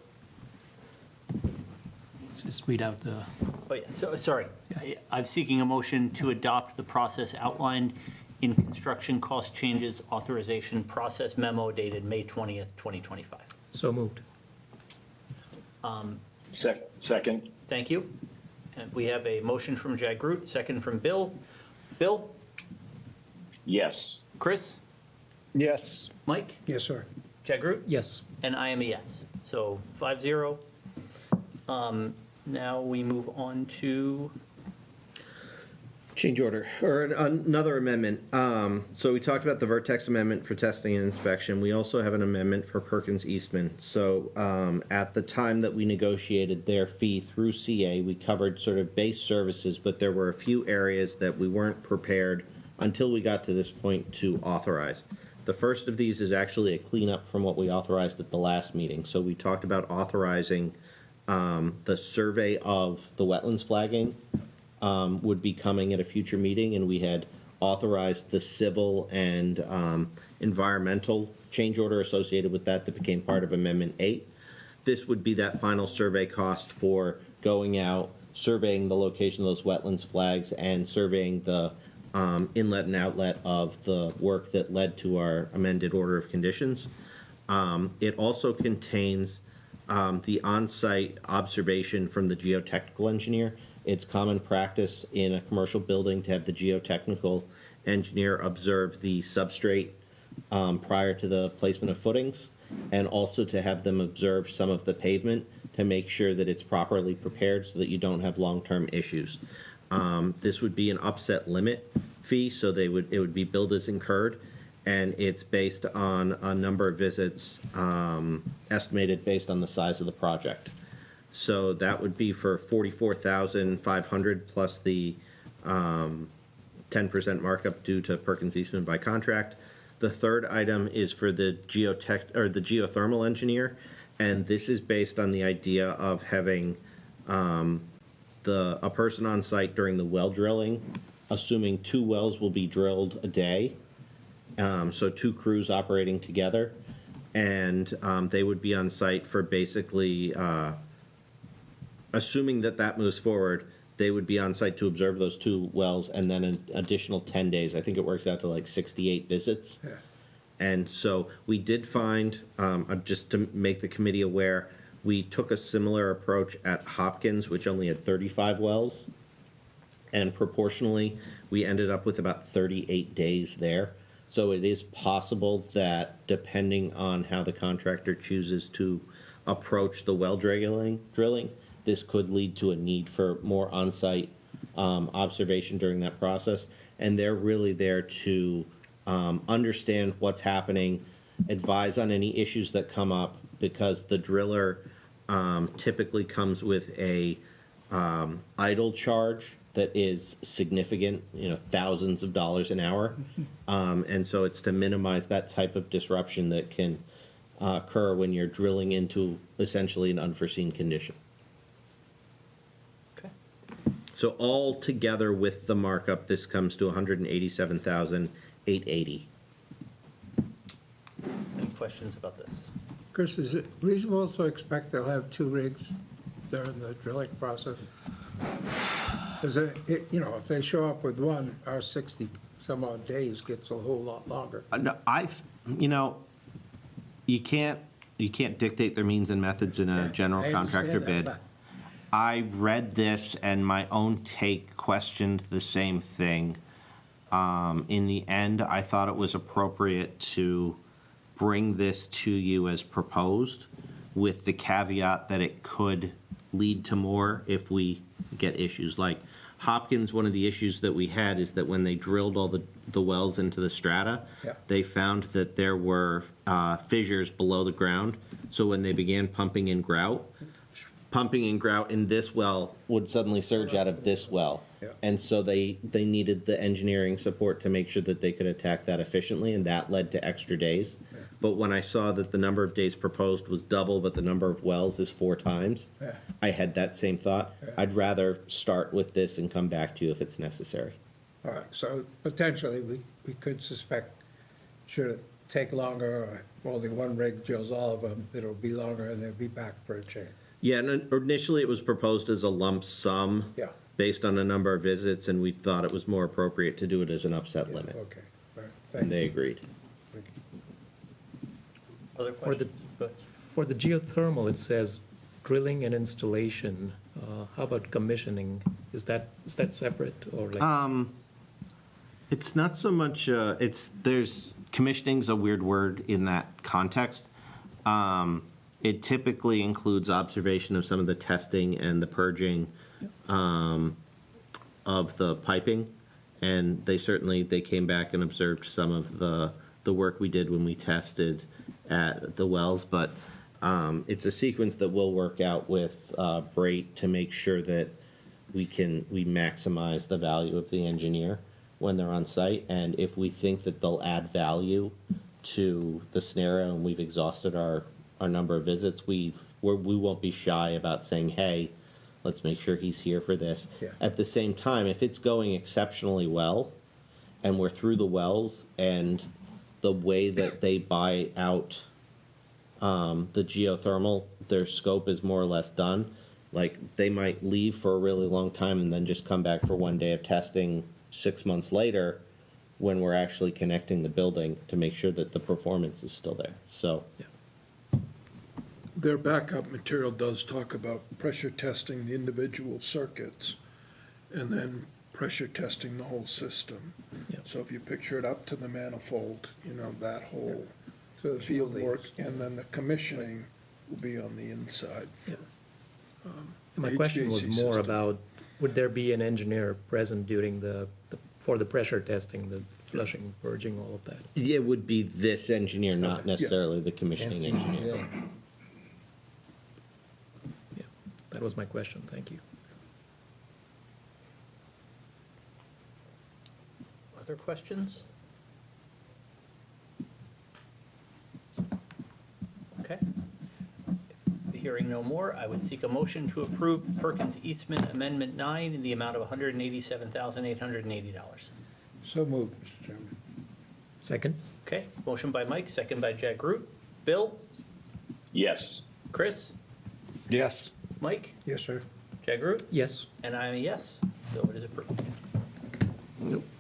Let's just read out the, Oh, yeah, so, sorry. I'm seeking a motion to adopt the process outlined in construction cost changes authorization process memo dated May 20th, 2025. so moved. Second, Thank you. And we have a motion from Jag Root, second from Bill. Bill? yes. Chris? Yes. Mike? Yes, sir. Jag Root? Yes. And I am a yes. So 5-0. Now we move on to, Change order, or another amendment. So we talked about the Vertex amendment for testing and inspection. We also have an amendment for Perkins Eastman. So at the time that we negotiated their fee through CA, we covered sort of base services, but there were a few areas that we weren't prepared until we got to this point to authorize. The first of these is actually a cleanup from what we authorized at the last meeting. So we talked about authorizing the survey of the wetlands flagging would be coming at a future meeting, and we had authorized the civil and environmental change order associated with that became part of Amendment 8. This would be that final survey cost for going out, surveying the location of those wetlands flags, and surveying the inlet and outlet of the work that led to our amended order of conditions. It also contains the on-site observation from the geotechnical engineer. It's common practice in a commercial building to have the geotechnical engineer observe the substrate prior to the placement of footings, and also to have them observe some of the pavement to make sure that it's properly prepared so that you don't have long-term issues. This would be an upset limit fee, so it would be billed as incurred, and it's based on a number of visits estimated based on the size of the project. So that would be for $44,500 plus the 10% markup due to Perkins Eastman by contract. The third item is for the geothermal engineer, and this is based on the idea of having a person on site during the well drilling, assuming 2 wells will be drilled a day, so 2 crews operating together, and they would be on site for basically, assuming that moves forward, they would be on site to observe those 2 wells, and then an additional 10 days. I think it works out to like 68 visits. Yeah. And so we did find, just to make the committee aware, we took a similar approach at Hopkins, which only had 35 wells. And proportionally, we ended up with about 38 days there. So it is possible that depending on how the contractor chooses to approach the well drilling, this could lead to a need for more on-site observation during that process. And they're really there to understand what's happening, advise on any issues that come up, because the driller typically comes with a idle charge that is significant, thousands of dollars an hour. And so it's to minimize that type of disruption that can occur when you're drilling into essentially an unforeseen condition. Okay. So all together with the markup, this comes to $187,880. Any questions about this? Chris, is it reasonable to expect they'll have 2 rigs during the drilling process? Because, if they show up with one, our 60-some-odd days gets a whole lot longer. No, you can't dictate their means and methods in a general I contractor understand bid. that, I read this and my own take questioned the same thing. In the end, I thought it was appropriate to bring this to you as proposed, with the caveat that it could lead to more if we get issues. Like Hopkins, one of the issues that we had is that when they drilled all the wells into the strata, Yeah. they found that there were fissures below the ground. So when they began pumping in grout in this well would suddenly surge out of this well. Yeah. And so they needed the engineering support to make sure that they could attack that efficiently, and that led to extra days. But when I saw that the number of days proposed was double, but the number of wells is 4 times, Yeah. I had that same thought. Yeah. I'd rather start with this and come back to you if it's necessary. All right, so potentially, we could suspect, should it take longer, or only one rig drills all of them, it'll be longer and they'll be back for a change. Yeah, and initially it was proposed as a lump sum. Yeah. Based on a number of visits, and we thought it was more appropriate to do it as an upset limit, Okay, all right, and thank they you. agreed. Thank you. Other For the, questions? Go ahead. for the geothermal, it says drilling and installation. How about commissioning? Is that separate or like? It's not so much, commissioning's a weird word in that context. It typically includes observation of some of the testing and the purging of the piping. And they came back and observed some of the work we did when we tested at the wells. But it's a sequence that we'll work out with Brait to make sure that we maximize the value of the engineer when they're on site. And if we think that they'll add value to the scenario and we've exhausted our number of visits, we won't be shy about saying, hey, let's make sure he's here for this. Yeah. At the same time, if it's going exceptionally well and we're through the wells and the way that they buy out the geothermal, their scope is more or less done. Like, they might leave for a really long time and then just come back for one day of testing 6 months later when we're actually connecting the building to make sure that the performance is still there. So, Their backup material does talk about pressure testing the individual circuits and then pressure testing the whole system. Yeah. So if you picture it up to the manifold, that whole So it's field really- work, and then the commissioning will be on the inside. Yeah. My question was HVAC more system. about, would there be an engineer present during for the pressure testing, the flushing, purging, all of that? it would be this engineer, not Okay. necessarily the commissioning engineer. Yeah, that was my question, thank you. Other questions? Okay. Hearing no more, I would seek a motion to approve Perkins Eastman Amendment 9 in the amount of $187,880. So moved, Mr. Chairman. Second? Okay, motion by Mike, second by Jack Root. Bill? Yes. Chris? Yes. Mike? Yes, sir. Jack Root? Yes. And I'm a yes, so it is approved.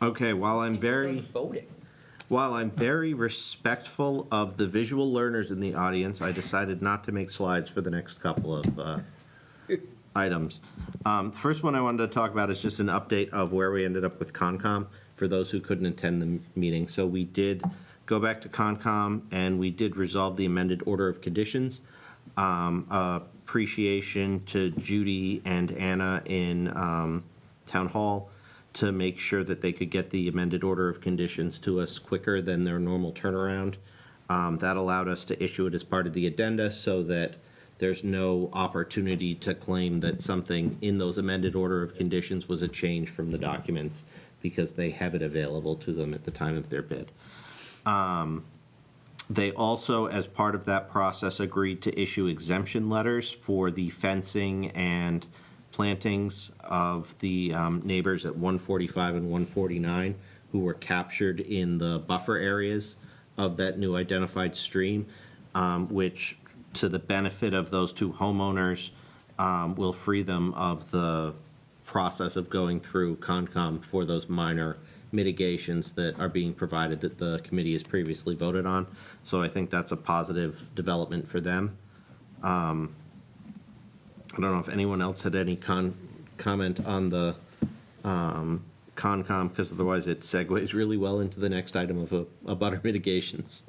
Okay, while I'm Voting. very respectful of the visual learners in the audience, I decided not to make slides for the next couple of items. The first one I wanted to talk about is just an update of where we ended up with Concom. for those who couldn't attend the meeting. So we did go back to Concom, and we did resolve the amended order of conditions. Appreciation to Judy and Anna in Town Hall to make sure that they could get the amended order of conditions to us quicker than their normal turnaround. That allowed us to issue it as part of the addenda so that there's no opportunity to claim that something in those amended order of conditions was a change from the documents because they have it available to them at the time of their bid. They also, as part of that process, agreed to issue exemption letters for the fencing and plantings of the neighbors at 145 and 149 who were captured in the buffer areas of that new identified stream, which, to the benefit of those two homeowners, will free them of the process of going through Concom for those minor mitigations that are being provided that the committee has previously voted on. So I think that's a positive development for them. I don't know if anyone else had any comment on the Concom, because otherwise it segues really well into the next item of abutter mitigations.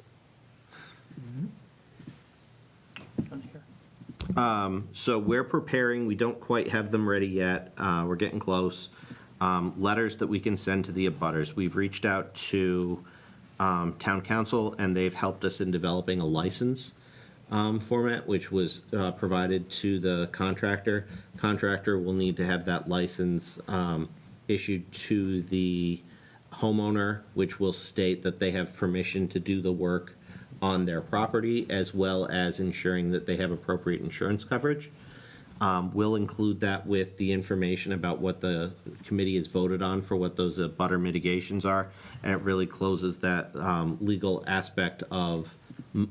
Done here. So we're preparing, we don't quite have them ready yet, we're getting close. Letters that we can send to the abutters. We've reached out to town council, and they've helped us in developing a license format, which was provided to the contractor. Contractor will need to have that license issued to the homeowner, which will state that they have permission to do the work on their property, as well as ensuring that they have appropriate insurance coverage. We'll include that with the information about what the committee has voted on for what those abutter mitigations are, and it really closes that legal aspect of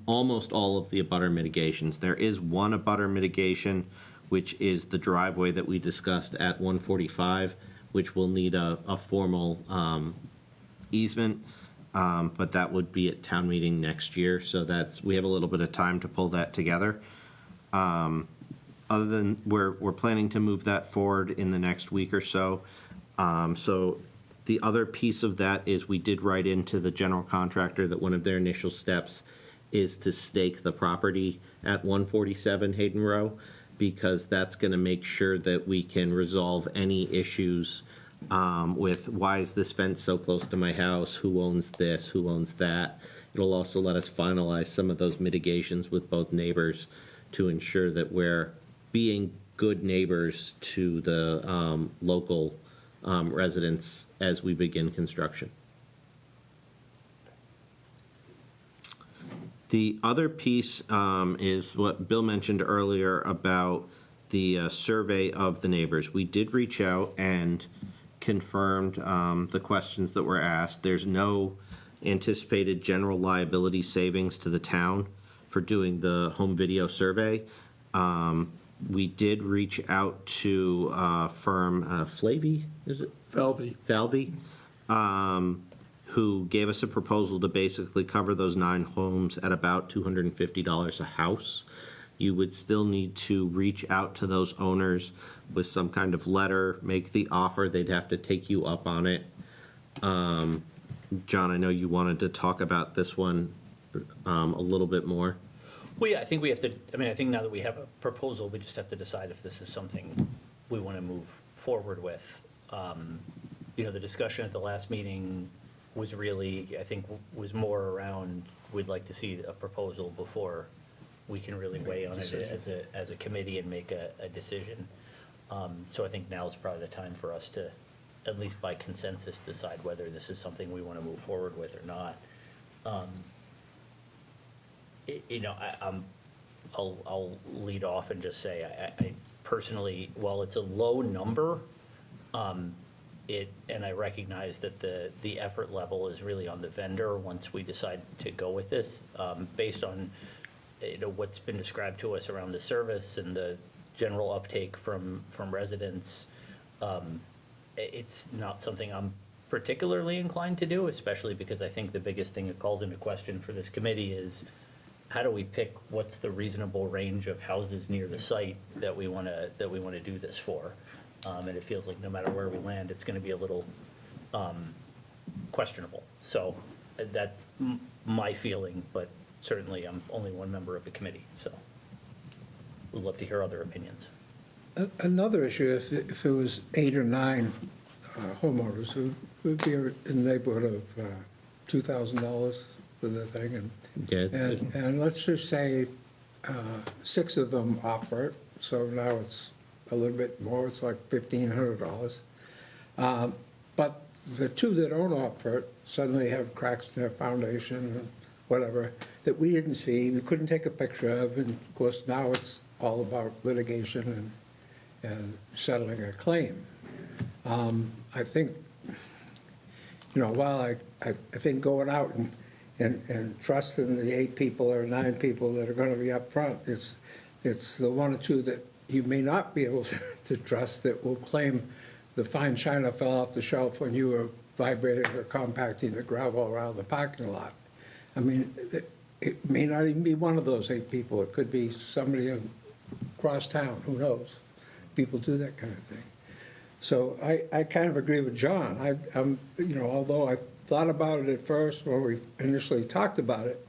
almost all of the abutter mitigations. There is one abutter mitigation, which is the driveway that we discussed at 145, which will need a formal easement, but that would be at town meeting next year, so we have a little bit of time to pull that together. Other than, we're planning to move that forward in the next week or so. So the other piece of that is we did write into the general contractor that one of their initial steps is to stake the property at 147 Hayden Row, because that's going to make sure that we can resolve any issues with why is this fence so close to my house, who owns this, who owns that. It'll also let us finalize some of those mitigations with both neighbors to ensure that we're being good neighbors to the local residents as we begin construction. The other piece is what Bill mentioned earlier about the survey of the neighbors. We did reach out and confirmed the questions that were asked. There's no anticipated general liability savings to the town for doing the home video survey. We did reach out to firm Flavy, is it? Falvey, who gave us a proposal to basically cover those 9 homes at about $250 a house. You would still need to reach out to those owners with some kind of letter, make the offer. They'd have to take you up on it. John, I know you wanted to talk about this one a little bit more. Well, yeah, I think we have to, I mean, I think now that we have a proposal, we just have to decide if this is something we want to move forward with. You know, the discussion at the last meeting was really, I think, was more around, we'd like to see a proposal before we can really weigh on it as a committee and make a decision. So I think now is probably the time for us to, at least by consensus, decide whether this is something we want to move forward with or not. You know, I'll lead off and just say, I personally, while it's a low number, and I recognize that the effort level is really on the vendor once we decide to go with this, based on, you know, what's been described to us around the service and the general uptake from residents. It's not something I'm particularly inclined to do, especially because I think the biggest thing that calls into question for this committee is, how do we pick what's the reasonable range of houses near the site that we want to do this for? And it feels like no matter where we land, it's going to be a little questionable. So that's my feeling, but certainly I'm only one member of the committee, so we'd love to hear other opinions. Another issue, if it was 8 or 9 homeowners, who would be in the neighborhood of $2,000 for the thing, and let's just say 6 of them offer it, so now it's a little bit more, it's like $1,500. But the 2 that don't offer it suddenly have cracks in their foundation and whatever that we didn't see, we couldn't take a picture of, and of course now it's all about litigation and settling a claim. I think, while I think going out and trusting the 8 people or 9 people that are gonna be up front, it's the 1 or 2 that you may not be able to trust that will claim the fine china fell off the shelf when you were vibrating or compacting the gravel around the parking lot. I mean, it may not even be one of those 8 people. It could be somebody across town, who knows? People do that kind of thing. So I kind of agree with John. I'm, although I thought about it at first when we initially talked about it,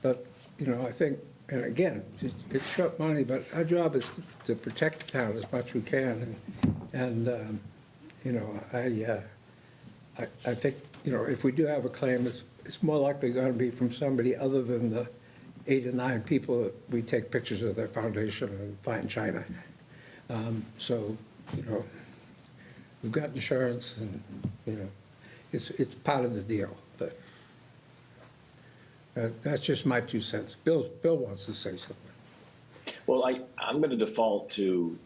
but, I think, and again, it's short money, but our job is to protect the town as much as we can. And I think, if we do have a claim, it's more likely going to be from somebody other than the 8 or 9 people that we take pictures of their foundation and find china. So, we've got insurance and, it's part of the deal, but that's just my 2 cents. Bill wants to say something. Well, I'm going to default to,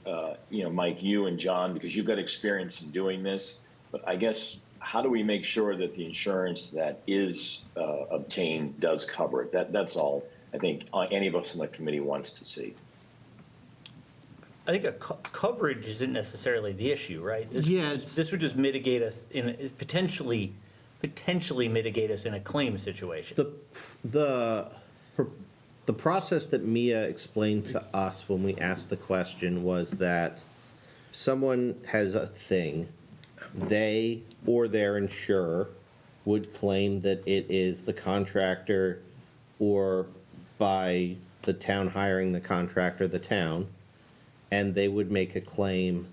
Mike, you and John, because you've got experience in doing this. But I guess, how do we make sure that the insurance that is obtained does cover it? That's all I think any of us in the committee wants to see. I think coverage isn't necessarily the issue, right? This would just mitigate us potentially mitigate us in a claim situation. The process that Mia explained to us when we asked the question was that someone has a thing, they or their insurer would claim that it is the contractor, or by the town hiring the contractor, the town, and they would make a claim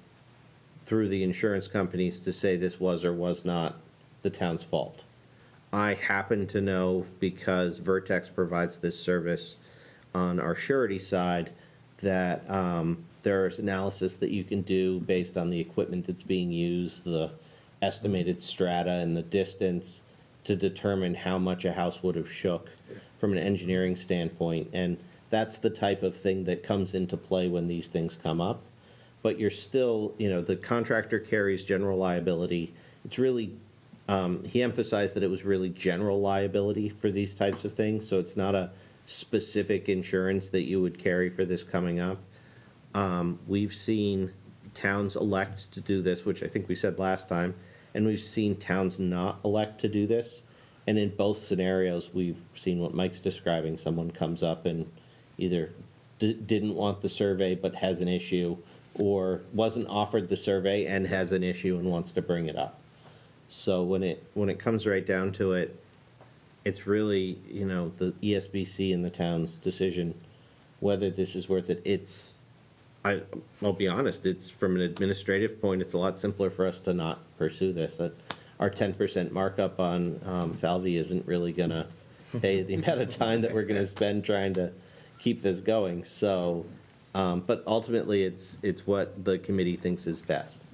through the insurance companies to say this was or was not the town's fault. I happen to know, because Vertex provides this service on our surety side, that there's analysis that you can do based on the equipment that's being used, the estimated strata and the distance, to determine how much a house would have shook from an engineering standpoint. And that's the type of thing that comes into play when these things come up. But you're still, the contractor carries general liability. It's really, he emphasized that it was really general liability for these types of things, so it's not a specific insurance that you would carry for this coming up. We've seen towns elect to do this, which I think we said last time, and we've seen towns not elect to do this. And in both scenarios, we've seen what Mike's describing. Someone comes up and either didn't want the survey but has an issue, or wasn't offered the survey and has an issue and wants to bring it up. So when it comes right down to it, it's really, the ESBC and the town's decision whether this is worth it. I'll be honest, it's, from an administrative point, it's a lot simpler for us to not pursue this. Our 10% markup on Falvey isn't really gonna pay the amount of time that we're gonna spend trying to keep this going. So, but ultimately, it's what the committee thinks is best.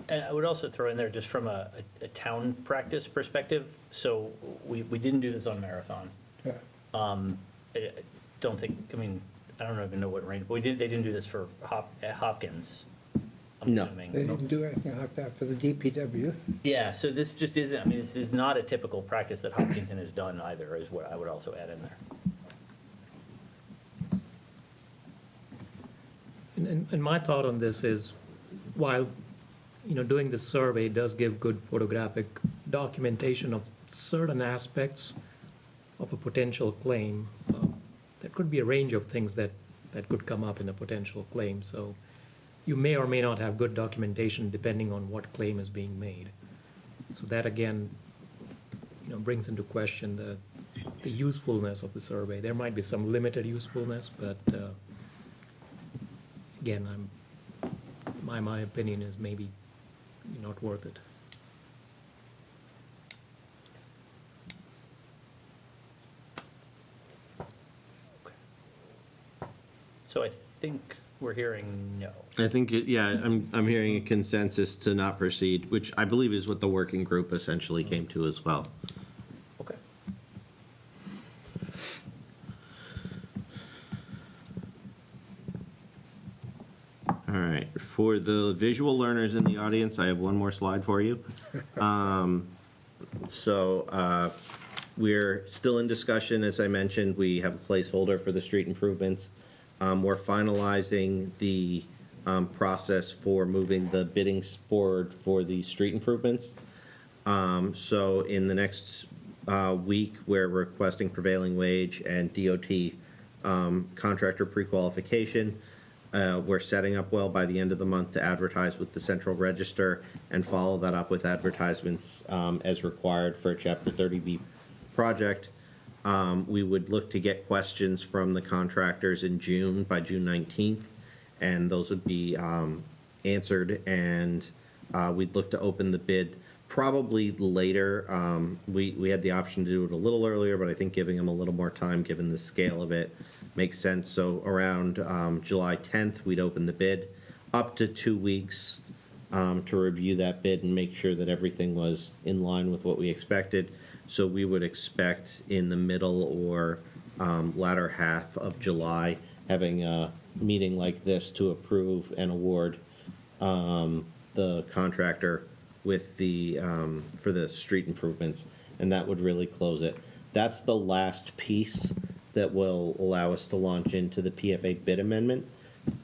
And I would also throw in there, just from a town practice perspective, so we didn't do this on Marathon. Yeah. I don't think, I don't even know what range, but they didn't do this for Hopkins, I'm No. assuming. They didn't do anything like that for the DPW. Yeah, so this just isn't, this is not a typical practice that Hopkinton has done either, is what I would also add in there. And my thought on this is, while, doing this survey does give good photographic documentation of certain aspects of a potential claim, there could be a range of things that could come up in a potential claim. So you may or may not have good documentation depending on what claim is being made. So that, again, brings into question the usefulness of the survey. There might be some limited usefulness, but again, my opinion is maybe not worth it. So I think we're hearing no. I think, I'm hearing a consensus to not proceed, which I believe is what the working group essentially came to as well. Okay. All right, for the visual learners in the audience, I have one more slide for you. We're still in discussion, as I mentioned, we have a placeholder for the street improvements. We're finalizing the process for moving the bidding forward for the street improvements. So in the next week, we're requesting prevailing wage and DOT contractor pre-qualification. We're setting up well by the end of the month to advertise with the Central Register and follow that up with advertisements as required for a Chapter 30B project. We would look to get questions from the contractors in June, by June 19th, and those would be answered, and we'd look to open the bid probably later. We had the option to do it a little earlier, but I think giving them a little more time, given the scale of it, makes sense. So around July 10th, we'd open the bid, up to 2 weeks to review that bid and make sure that everything was in line with what we expected. So we would expect in the middle or latter half of July, having a meeting like this to approve and award the contractor with the, for the street improvements, and that would really close it. That's the last piece that will allow us to launch into the PFA bid amendment.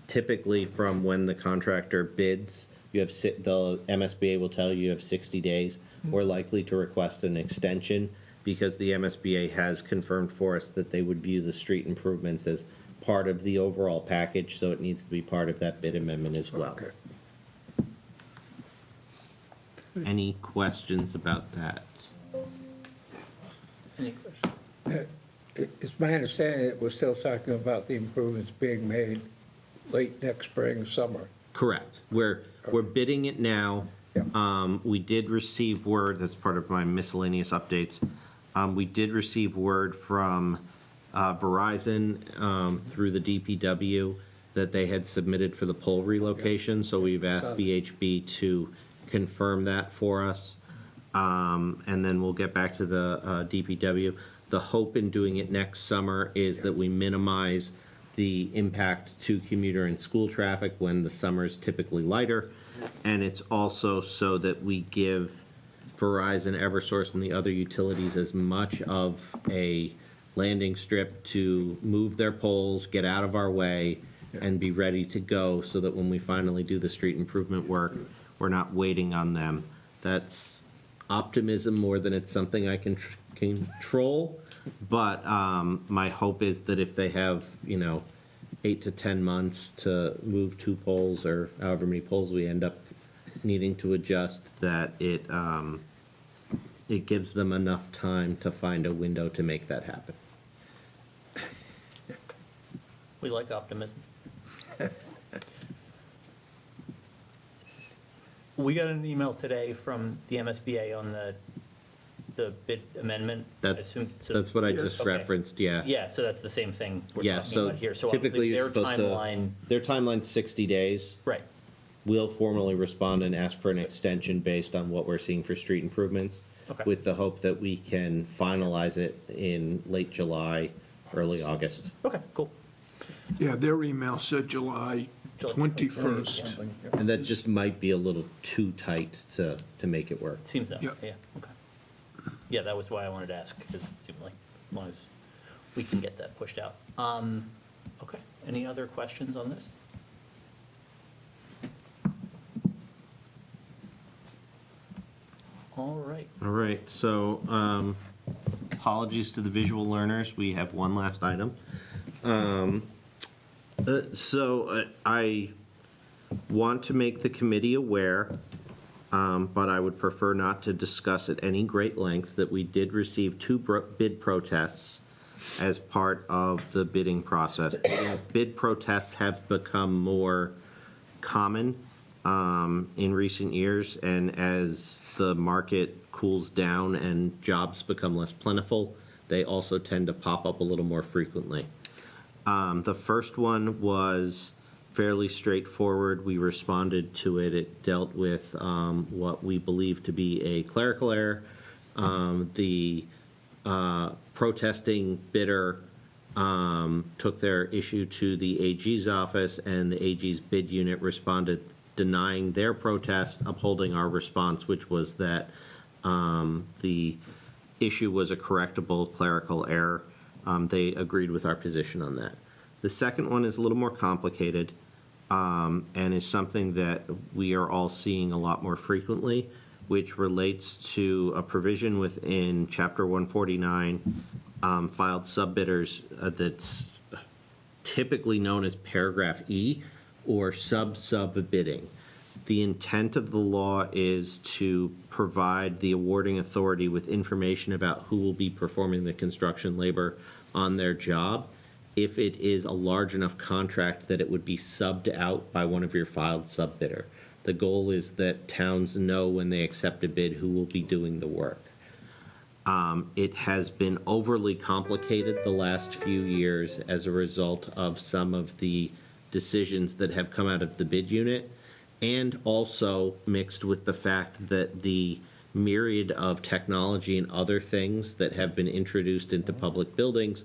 Typically, from when the contractor bids, you have, the MSBA will tell you have 60 days. We're likely to request an extension because the MSBA has confirmed for us that they would view the street improvements as part of the overall package, so it needs to be part of that bid amendment as well. Okay. Any questions about that? Any questions? It's my understanding that we're still talking about the improvements being made late next spring, summer. Correct. We're bidding it now. Yeah. We did receive word, that's part of my miscellaneous updates. We did receive word from Verizon through the DPW that they had submitted for the pole relocation, so we've asked So- VHB to confirm that for us. And then we'll get back to the DPW. The hope in doing it next summer is that we minimize the impact to commuter and school traffic when the summer is typically lighter. And it's also so that we give Verizon, Eversource, and the other utilities as much of a landing strip to move their poles, get out of our way, and be ready to go, so that when we finally do the street improvement work, we're not waiting on them. That's optimism more than it's something I can control, but my hope is that if they have, 8 to 10 months to move 2 poles, or however many poles we end up needing to adjust, that it gives them enough time to find a window to make that happen. We like optimism. We got an email today from the MSBA on the bid amendment. I assume- so- That's what I just Okay. referenced, yeah. Yeah, so that's the same thing we're Yeah, talking so about here. So typically obviously you're their supposed to. timeline, Their timeline's 60 days. right, We'll formally respond and ask for an extension based on what we're seeing for street improvements. Okay. With the hope that we can finalize it in late July, early August. okay, cool. Yeah, their email said July July 21st. And that just might be a little too tight to make it work. Seems that, Yeah. yeah, okay. Yeah, that was why I wanted to ask, because it seemed like, as long as we can get that pushed out. Okay, any other questions on this? All right, All right, so apologies to the visual learners, we have one last item. I want to make the committee aware but I would prefer not to discuss at any great length that we did receive two bid protests as part of the bidding process. Bid protests have become more common in recent years, and as the market cools down and jobs become less plentiful, they also tend to pop up a little more frequently. The first one was fairly straightforward. We responded to it. It dealt with what we believe to be a clerical error. The protesting bidder took their issue to the AG's office, and the AG's bid unit responded denying their protest, upholding our response, which was that the issue was a correctable clerical error. They agreed with our position on that. The second one is a little more complicated and is something that we are all seeing a lot more frequently, which relates to a provision within Chapter 149, filed subbidders, that's typically known as Paragraph E, or sub-bidding. The intent of the law is to provide the awarding authority with information about who will be performing the construction labor on their job, if it is a large enough contract that it would be subbed out by one of your filed subbidder. The goal is that towns know when they accept a bid who will be doing the work. It has been overly complicated the last few years as a result of some of the decisions that have come out of the bid unit, and also mixed with the fact that the myriad of technology and other things that have been introduced into public buildings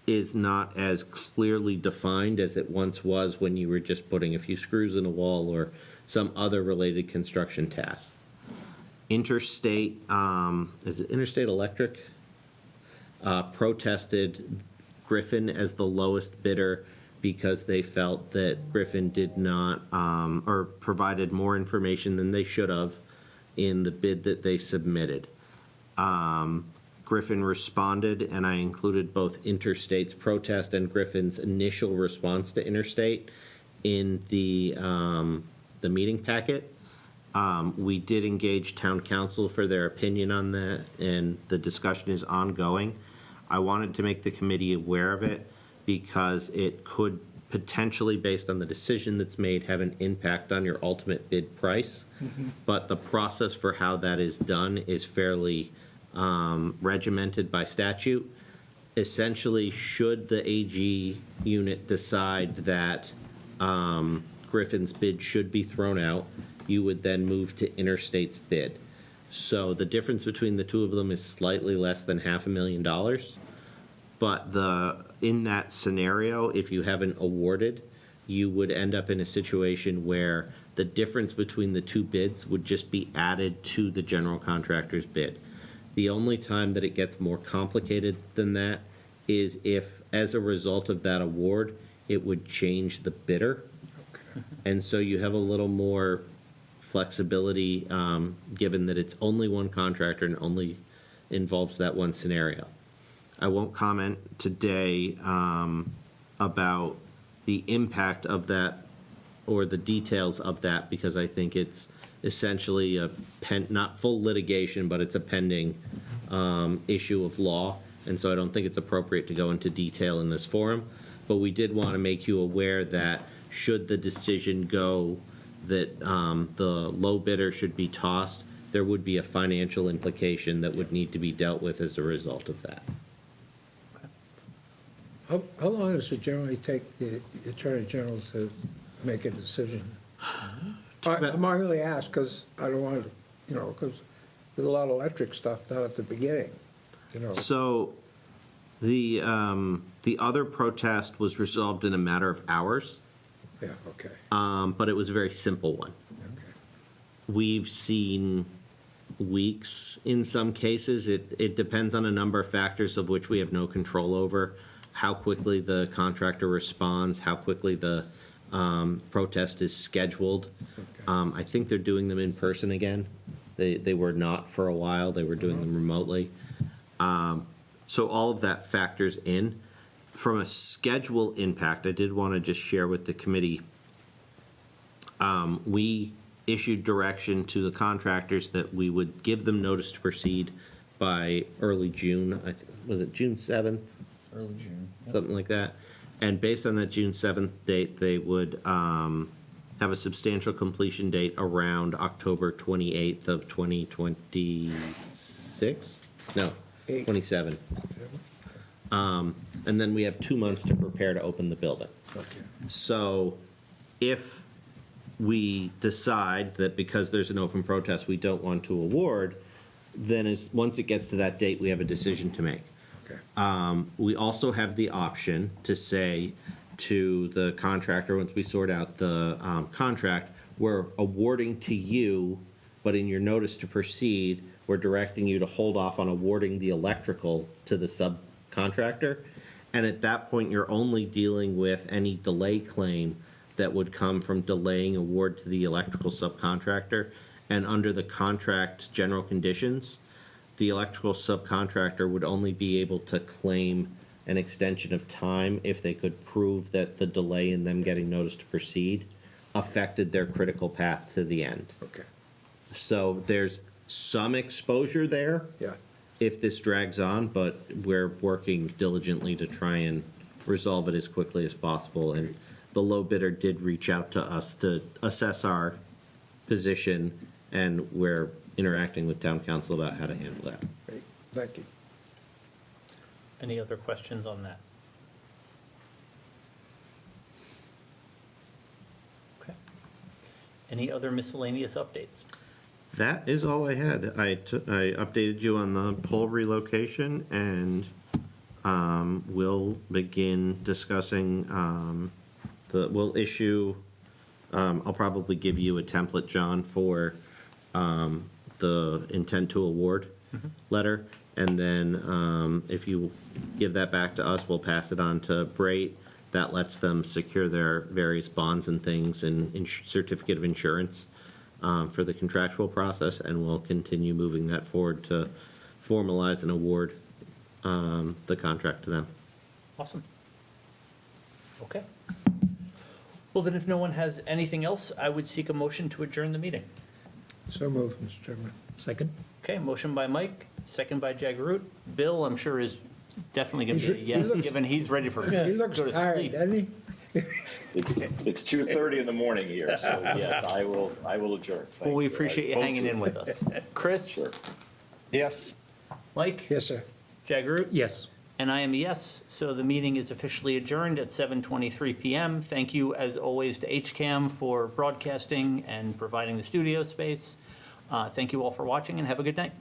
is not as clearly defined as it once was when you were just putting a few screws in a wall or some other related construction task. Interstate, is it Interstate Electric? Protested Griffin as the lowest bidder because they felt that Griffin did not, or provided more information than they should have in the bid that they submitted. Griffin responded, and I included both Interstate's protest and Griffin's initial response to Interstate in the meeting packet. We did engage town council for their opinion on that, and the discussion is ongoing. I wanted to make the committee aware of it because it could potentially, based on the decision that's made, have an impact on your ultimate bid price. But the process for how that is done is fairly regimented by statute. Essentially, should the AG unit decide that Griffin's bid should be thrown out, you would then move to Interstate's bid. So the difference between the two of them is slightly less than $500,000. But in that scenario, if you haven't awarded, you would end up in a situation where the difference between the two bids would just be added to the general contractor's bid. The only time that it gets more complicated than that is if, as a result of that award, it would change the bidder. And so you have a little more flexibility, given that it's only one contractor and only involves that one scenario. I won't comment today about the impact of that or the details of that, because I think it's essentially not full litigation, but it's a pending issue of law, and so I don't think it's appropriate to go into detail in this forum. But we did want to make you aware that should the decision go that the low bidder should be tossed, there would be a financial implication that would need to be dealt with as a result of that. How long does it generally take the Attorney General to make a decision? I'm only asked because I don't want to, because there's a lot of electric stuff down at the beginning, So the other protest was resolved in a matter of hours, Yeah, okay. but it was a very simple one. Okay. We've seen weeks in some cases. It depends on a number of factors of which we have no control over. How quickly the contractor responds, how quickly the protest is scheduled. I think they're doing them in person again. They were not for a while. They were doing them remotely. So all of that factors in. From a schedule impact, I did want to just share with the committee, we issued direction to the contractors that we would give them notice to proceed by early June. Was it June 7th? Early June. Something like that. And based on that June 7th date, they would have a substantial completion date around October 28th of 2026? No, 27. And then we have 2 months to prepare to open the building. Okay. So if we decide that because there's an open protest, we don't want to award, then once it gets to that date, we have a decision to make. Okay. We also have the option to say to the contractor, once we sort out the contract, we're awarding to you, but in your notice to proceed, we're directing you to hold off on awarding the electrical to the subcontractor. And at that point, you're only dealing with any delay claim that would come from delaying award to the electrical subcontractor. And under the contract general conditions, the electrical subcontractor would only be able to claim an extension of time if they could prove that the delay in them getting notice to proceed affected their critical path to the end. Okay, So there's some exposure there yeah. if this drags on, but we're working diligently to try and resolve it as quickly as possible. And the low bidder did reach out to us to assess our position, and we're interacting with town council about how to handle that. Great, thank you. Any other questions on that? Okay. Any other miscellaneous updates? That is all I had. I updated you on the pole relocation, and we'll begin discussing, we'll issue, I'll probably give you a template, John, for the intent to award letter. And then if you give that back to us, we'll pass it on to Brait. That lets them secure their various bonds and things and certificate of insurance for the contractual process, and we'll continue moving that forward to formalize and award the contract to them. Awesome. Okay. Well, then if no one has anything else, I would seek a motion to adjourn the meeting. So moved, Mr. Chairman. Second? Okay, motion by Mike, second by Jaggerut. Bill, I'm sure, is definitely going to be a He yes, looks- given he's ready for He looks go to tired, sleep. doesn't he? It's 2:30 in the morning here, so yes, I will adjourn. Thank Well, we you. appreciate you I vote hanging to- in with us. Chris, Sure. Yes. Mike, Yes, sir. Jaggerut? Yes. And I am a yes, so the meeting is officially adjourned at 7:23 PM. Thank you, as always, to HCAM for broadcasting and providing the studio space. Thank you all for watching, and have a good night.